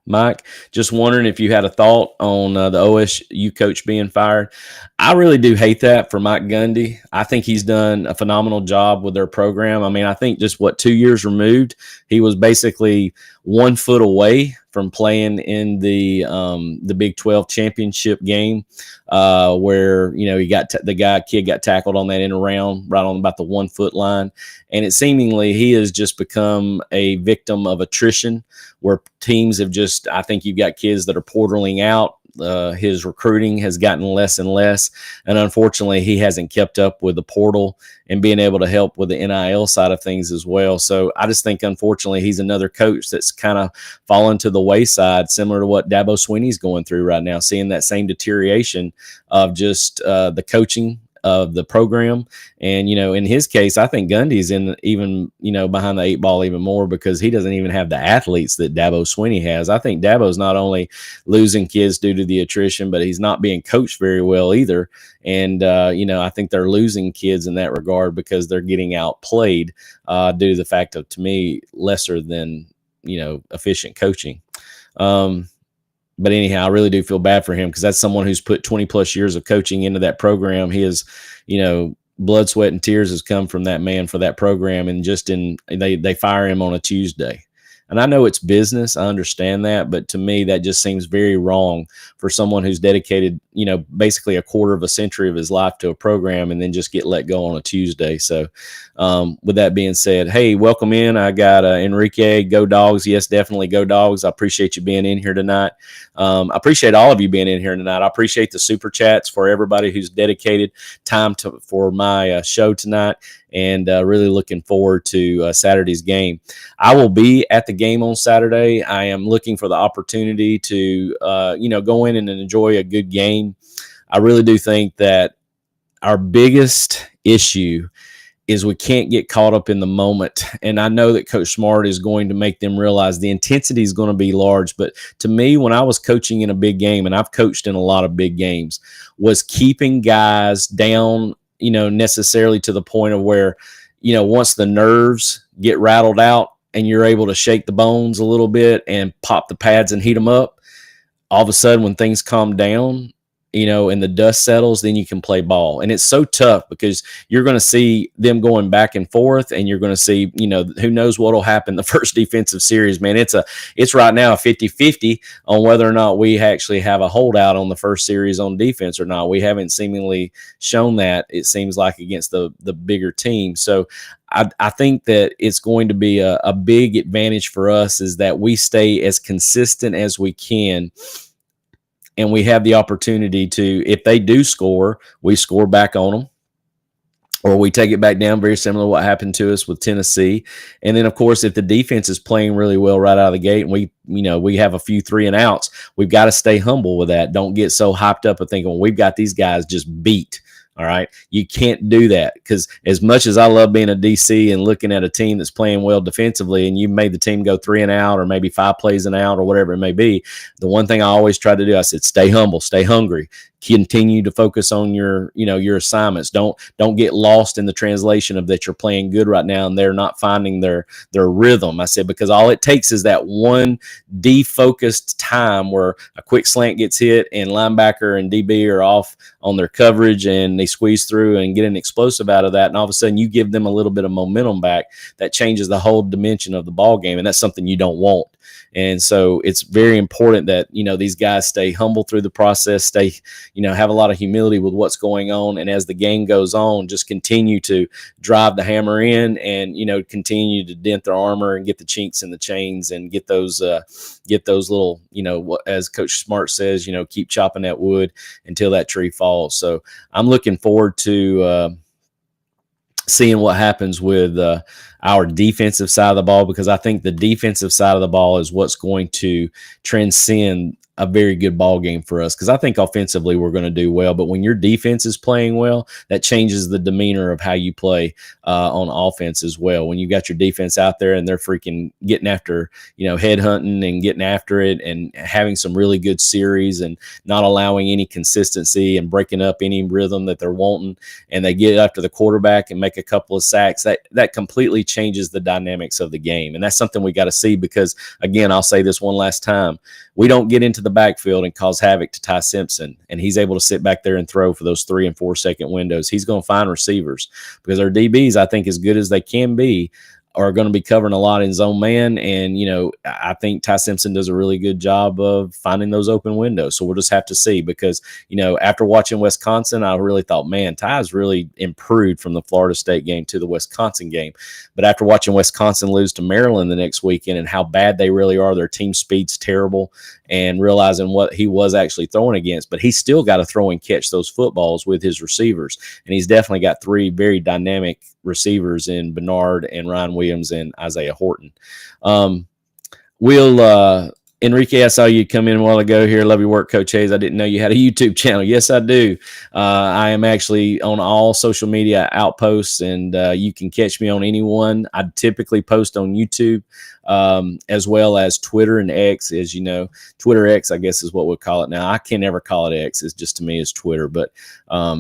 Mike, just wondering if you had a thought on the OSU coach being fired. I really do hate that for Mike Gundy. I think he's done a phenomenal job with their program. I mean, I think just 2 years removed, he was basically 1 foot away from playing in the Big 12 championship game, where he got kid got tackled on that end around right on about the 1 foot line, and it seemingly he has just become a victim of attrition, where teams have just, I think you've got kids that are portaling out. His recruiting has gotten less and less, and unfortunately he hasn't kept up with the portal and being able to help with the NIL side of things as well. So I just think unfortunately he's another coach that's kind of fallen to the wayside, similar to what Dabo Swinney's going through right now, seeing that same deterioration of just the coaching of the program. And, in his case, I think Gundy's in even, behind the 8 ball even more, because he doesn't even have the athletes that Dabo Swinney has. I think Dabo's not only losing kids due to the attrition, but he's not being coached very well either. And, I think they're losing kids in that regard because they're getting outplayed due to the fact of, to me, lesser than, efficient coaching. But anyhow, I really do feel bad for him, because that's someone who's put 20 plus years of coaching into that program. He is, blood, sweat, and tears has come from that man for that program. And they fire him on a Tuesday. And I know it's business. I understand that. But to me, that just seems very wrong for someone who's dedicated, basically a quarter of a century of his life to a program and then just get let go on a Tuesday. So with that being said, hey, welcome in. I got Enrique, go Dawgs. Yes, definitely go Dawgs. I appreciate you being in here tonight. I appreciate all of you being in here tonight. I appreciate the super chats for everybody who's dedicated time for my show tonight, and really looking forward to Saturday's game. I will be at the game on Saturday. I am looking for the opportunity to, go in and enjoy a good game. I really do think that our biggest issue is we can't get caught up in the moment. And I know that Coach Smart is going to make them realize the intensity is going to be large. But to me, when I was coaching in a big game, and I've coached in a lot of big games, was keeping guys down, necessarily to the point of where, once the nerves get rattled out and you're able to shake the bones a little bit and pop the pads and heat them up, all of a sudden when things calm down, and the dust settles, then you can play ball. And it's so tough because you're going to see them going back and forth, and you're going to see, who knows what will happen the first defensive series, man. It's right now a 50-50 on whether or not we actually have a holdout on the first series on defense or not. We haven't seemingly shown that, it seems like, against the bigger team. So I think that it's going to be a big advantage for us is that we stay as consistent as we can. And we have the opportunity to, if they do score, we score back on them. or we take it back down, very similar to what happened to us with Tennessee. And then, of course, if the defense is playing really well right out of the gate and we have a few 3 and outs, we've got to stay humble with that. Don't get so hyped up and thinking, well, we've got these guys just beat. All right. You can't do that, because as much as I love being a DC and looking at a team that's playing well defensively and you made the team go 3 and out or maybe 5 plays and out or whatever it may be, the one thing I always try to do, I said, stay humble, stay hungry, continue to focus on your assignments. Don't get lost in the translation of that you're playing good right now and they're not finding their rhythm. I said, because all it takes is that one defocused time where a quick slant gets hit and linebacker and DB are off on their coverage and they squeeze through and get an explosive out of that. And all of a sudden you give them a little bit of momentum back that changes the whole dimension of the ball game. And that's something you don't want. And so it's very important that, these guys stay humble through the process, stay, have a lot of humility with what's going on. And as the game goes on, just continue to drive the hammer in and, continue to dent their armor and get the chinks in the chains and get those little, as Coach Smart says, keep chopping that wood until that tree falls. So I'm looking forward to, seeing what happens with our defensive side of the ball, because I think the defensive side of the ball is what's going to transcend a very good ball game for us, because I think offensively we're going to do well, but when your defense is playing well, that changes the demeanor of how you play on offense as well. When you got your defense out there and they're freaking getting after, head hunting and getting after it and having some really good series and not allowing any consistency and breaking up any rhythm that they're wanting, and they get after the quarterback and make a couple of sacks, that completely changes the dynamics of the game. And that's something we got to see, because again, I'll say this one last time, we don't get into the backfield and cause havoc to Ty Simpson, and he's able to sit back there and throw for those 3 and 4 second windows. He's going to find receivers, because our DBs, I think, as good as they can be, are going to be covering a lot in zone man. And, I think Ty Simpson does a really good job of finding those open windows. So we'll just have to see, because, after watching Wisconsin, I really thought, man, Ty's really improved from the Florida State game to the Wisconsin game. But after watching Wisconsin lose to Maryland the next weekend and how bad they really are, their team speed's terrible, and realizing what he was actually throwing against, but he's still got to throw and catch those footballs with his receivers. And he's definitely got 3 very dynamic receivers in Bernard and Ryan Williams and Isaiah Horton. Enrique, I saw you come in a while ago here. Love your work, Coach Hayes. I didn't know you had a YouTube channel. Yes, I do. I am actually on all social media outposts, and you can catch me on any one. I typically post on YouTube, as well as Twitter and X, as you know. Twitter X, I guess, is what we'll call it now. I can never call it X. It's just, to me, it's Twitter. But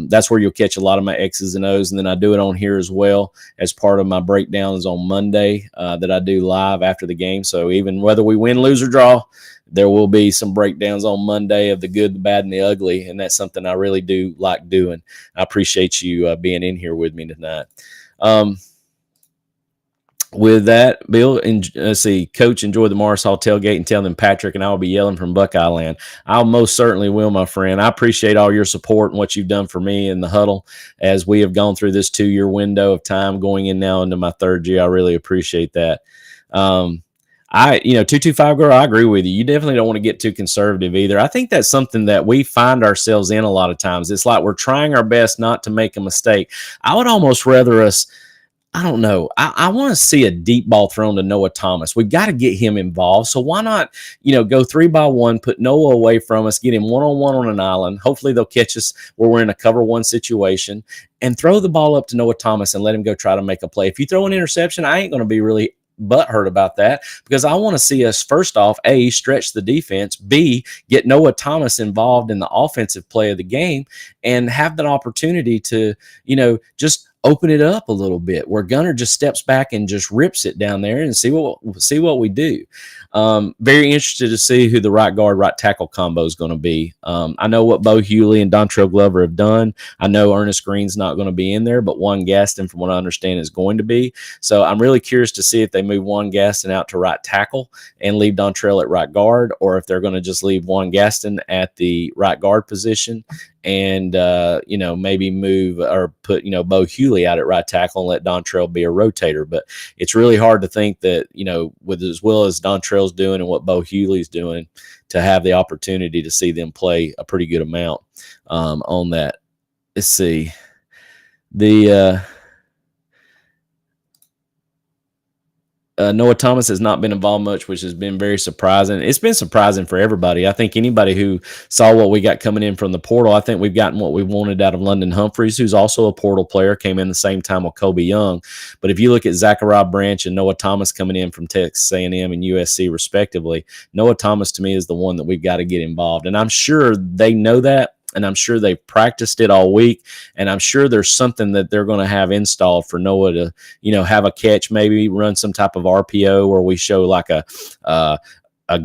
that's where you'll catch a lot of my X's and O's. And then I do it on here as well as part of my breakdowns on Monday that I do live after the game. So even whether we win, lose, or draw, there will be some breakdowns on Monday of the good, the bad, and the ugly. And that's something I really do like doing. I appreciate you being in here with me tonight. With that, Bill, let's see, Coach, enjoy the Morris Hall tailgate and tell them Patrick and I will be yelling from Buckeye Land. I most certainly will, my friend. I appreciate all your support and what you've done for me in the Hudl as we have gone through this 2-year window of time, going in now into my 3rd year. I really appreciate that. 225 girl, I agree with you. You definitely don't want to get too conservative either. I think that's something that we find ourselves in a lot of times. It's like we're trying our best not to make a mistake. I would almost rather us, I don't know. I want to see a deep ball thrown to Noah Thomas. We've got to get him involved. So why not, go 3-by-1, put Noah away from us, get him one-on-one on an island. Hopefully they'll catch us where we're in a cover 1 situation, and throw the ball up to Noah Thomas and let him go try to make a play. If you throw an interception, I ain't going to be really butthurt about that, because I want to see us, first off, A, stretch the defense, B, get Noah Thomas involved in the offensive play of the game, and have that opportunity to, just open it up a little bit where Gunnar just steps back and just rips it down there and see what we do. Very interested to see who the right guard, right tackle combo is going to be. I know what Bo Hewley and Dontrell Glover have done. I know Ernest Green's not going to be in there, but Juan Gaston, from what I understand, is going to be. So I'm really curious to see if they move Juan Gaston out to right tackle and leave Dontrell at right guard, or if they're going to just leave Juan Gaston at the right guard position and maybe move or put Bo Hewley out at right tackle and let Dontrell be a rotator. But it's really hard to think that with as well as Dontrell's doing and what Bo Hewley's doing, to have the opportunity to see them play a pretty good amount on that. Let's see. The Noah Thomas has not been involved much, which has been very surprising. It's been surprising for everybody. I think anybody who saw what we got coming in from the portal, I think we've gotten what we wanted out of London Humphreys, who's also a portal player, came in the same time with Kobe Young. But if you look at Zachariah Branch and Noah Thomas coming in from Texas A&M and USC respectively, Noah Thomas to me is the one that we've got to get involved. And I'm sure they know that. And I'm sure they've practiced it all week. And I'm sure there's something that they're going to have installed for Noah to, have a catch, maybe run some type of RPO where we show like a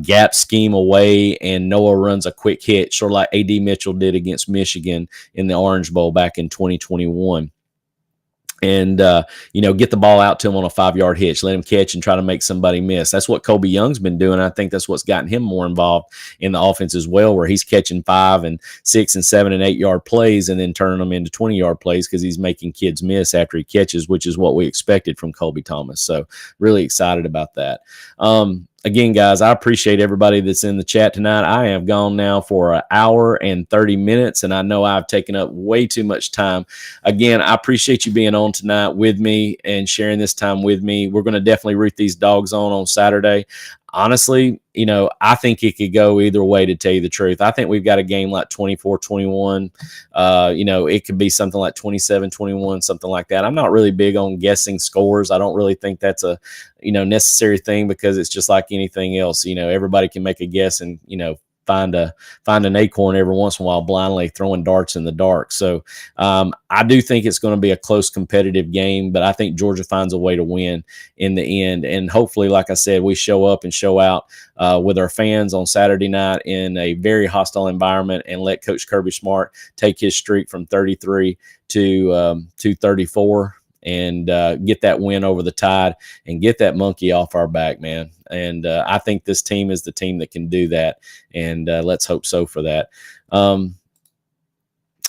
gap scheme away and Noah runs a quick hit, sort of like A.D. Mitchell did against Michigan in the Orange Bowl back in 2021. And, get the ball out to him on a 5-yard hitch, let him catch and try to make somebody miss. That's what Kobe Young's been doing. I think that's what's gotten him more involved in the offense as well, where he's catching 5 and 6 and 7 and 8-yard plays and then turning them into 20-yard plays because he's making kids miss after he catches, which is what we expected from Kobe Thomas. So really excited about that. Again, guys, I appreciate everybody that's in the chat tonight. I have gone now for an hour and 30 minutes, and I know I've taken up way too much time. Again, I appreciate you being on tonight with me and sharing this time with me. We're going to definitely root these dogs on Saturday. Honestly, I think it could go either way, to tell you the truth. I think we've got a game like 24-21. It could be something like 27-21, something like that. I'm not really big on guessing scores. I don't really think that's a, necessary thing, because it's just like anything else. Everybody can make a guess and, find an acorn every once in a while blindly throwing darts in the dark. So I do think it's going to be a close competitive game, but I think Georgia finds a way to win in the end. And hopefully, like I said, we show up and show out with our fans on Saturday night in a very hostile environment and let Coach Kirby Smart take his streak from 33 to 34 and get that win over the Tide and get that monkey off our back, man. And I think this team is the team that can do that. And let's hope so for that.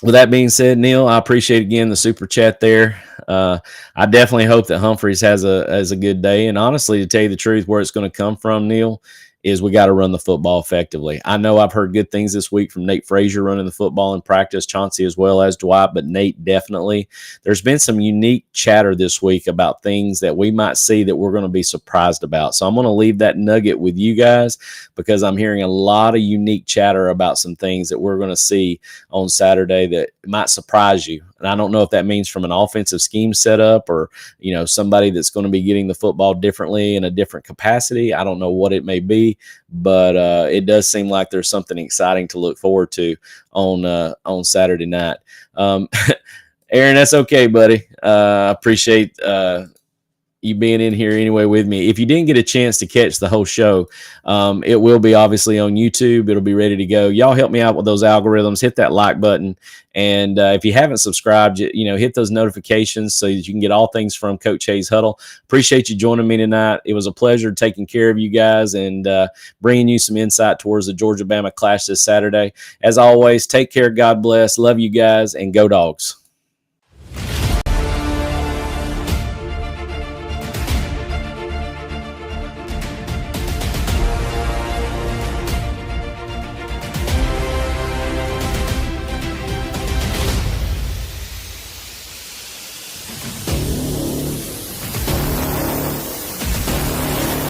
With that being said, Neil, I appreciate again the super chat there. I definitely hope that Humphreys has a good day. And honestly, to tell you the truth, where it's going to come from, Neil, is we got to run the football effectively. I know I've heard good things this week from Nate Frazier running the football in practice, Chauncey as well as Dwight, but Nate definitely. There's been some unique chatter this week about things that we might see that we're going to be surprised about. So I'm going to leave that nugget with you guys, because I'm hearing a lot of unique chatter about some things that we're going to see on Saturday that might surprise you. And I don't know if that means from an offensive scheme setup or, somebody that's going to be getting the football differently in a different capacity. I don't know what it may be, but it does seem like there's something exciting to look forward to on Saturday night. Aaron, that's okay, buddy. I appreciate you being in here anyway with me. If you didn't get a chance to catch the whole show, it will be obviously on YouTube. It'll be ready to go. Y'all help me out with those algorithms. Hit that like button. And if you haven't subscribed, hit those notifications so that you can get all things from Coach Hayes Hudl. Appreciate you joining me tonight. It was a pleasure taking care of you guys and bringing you some insight towards the Georgia-Bama clash this Saturday. As always, take care. God bless. Love you guys, and go Dogs.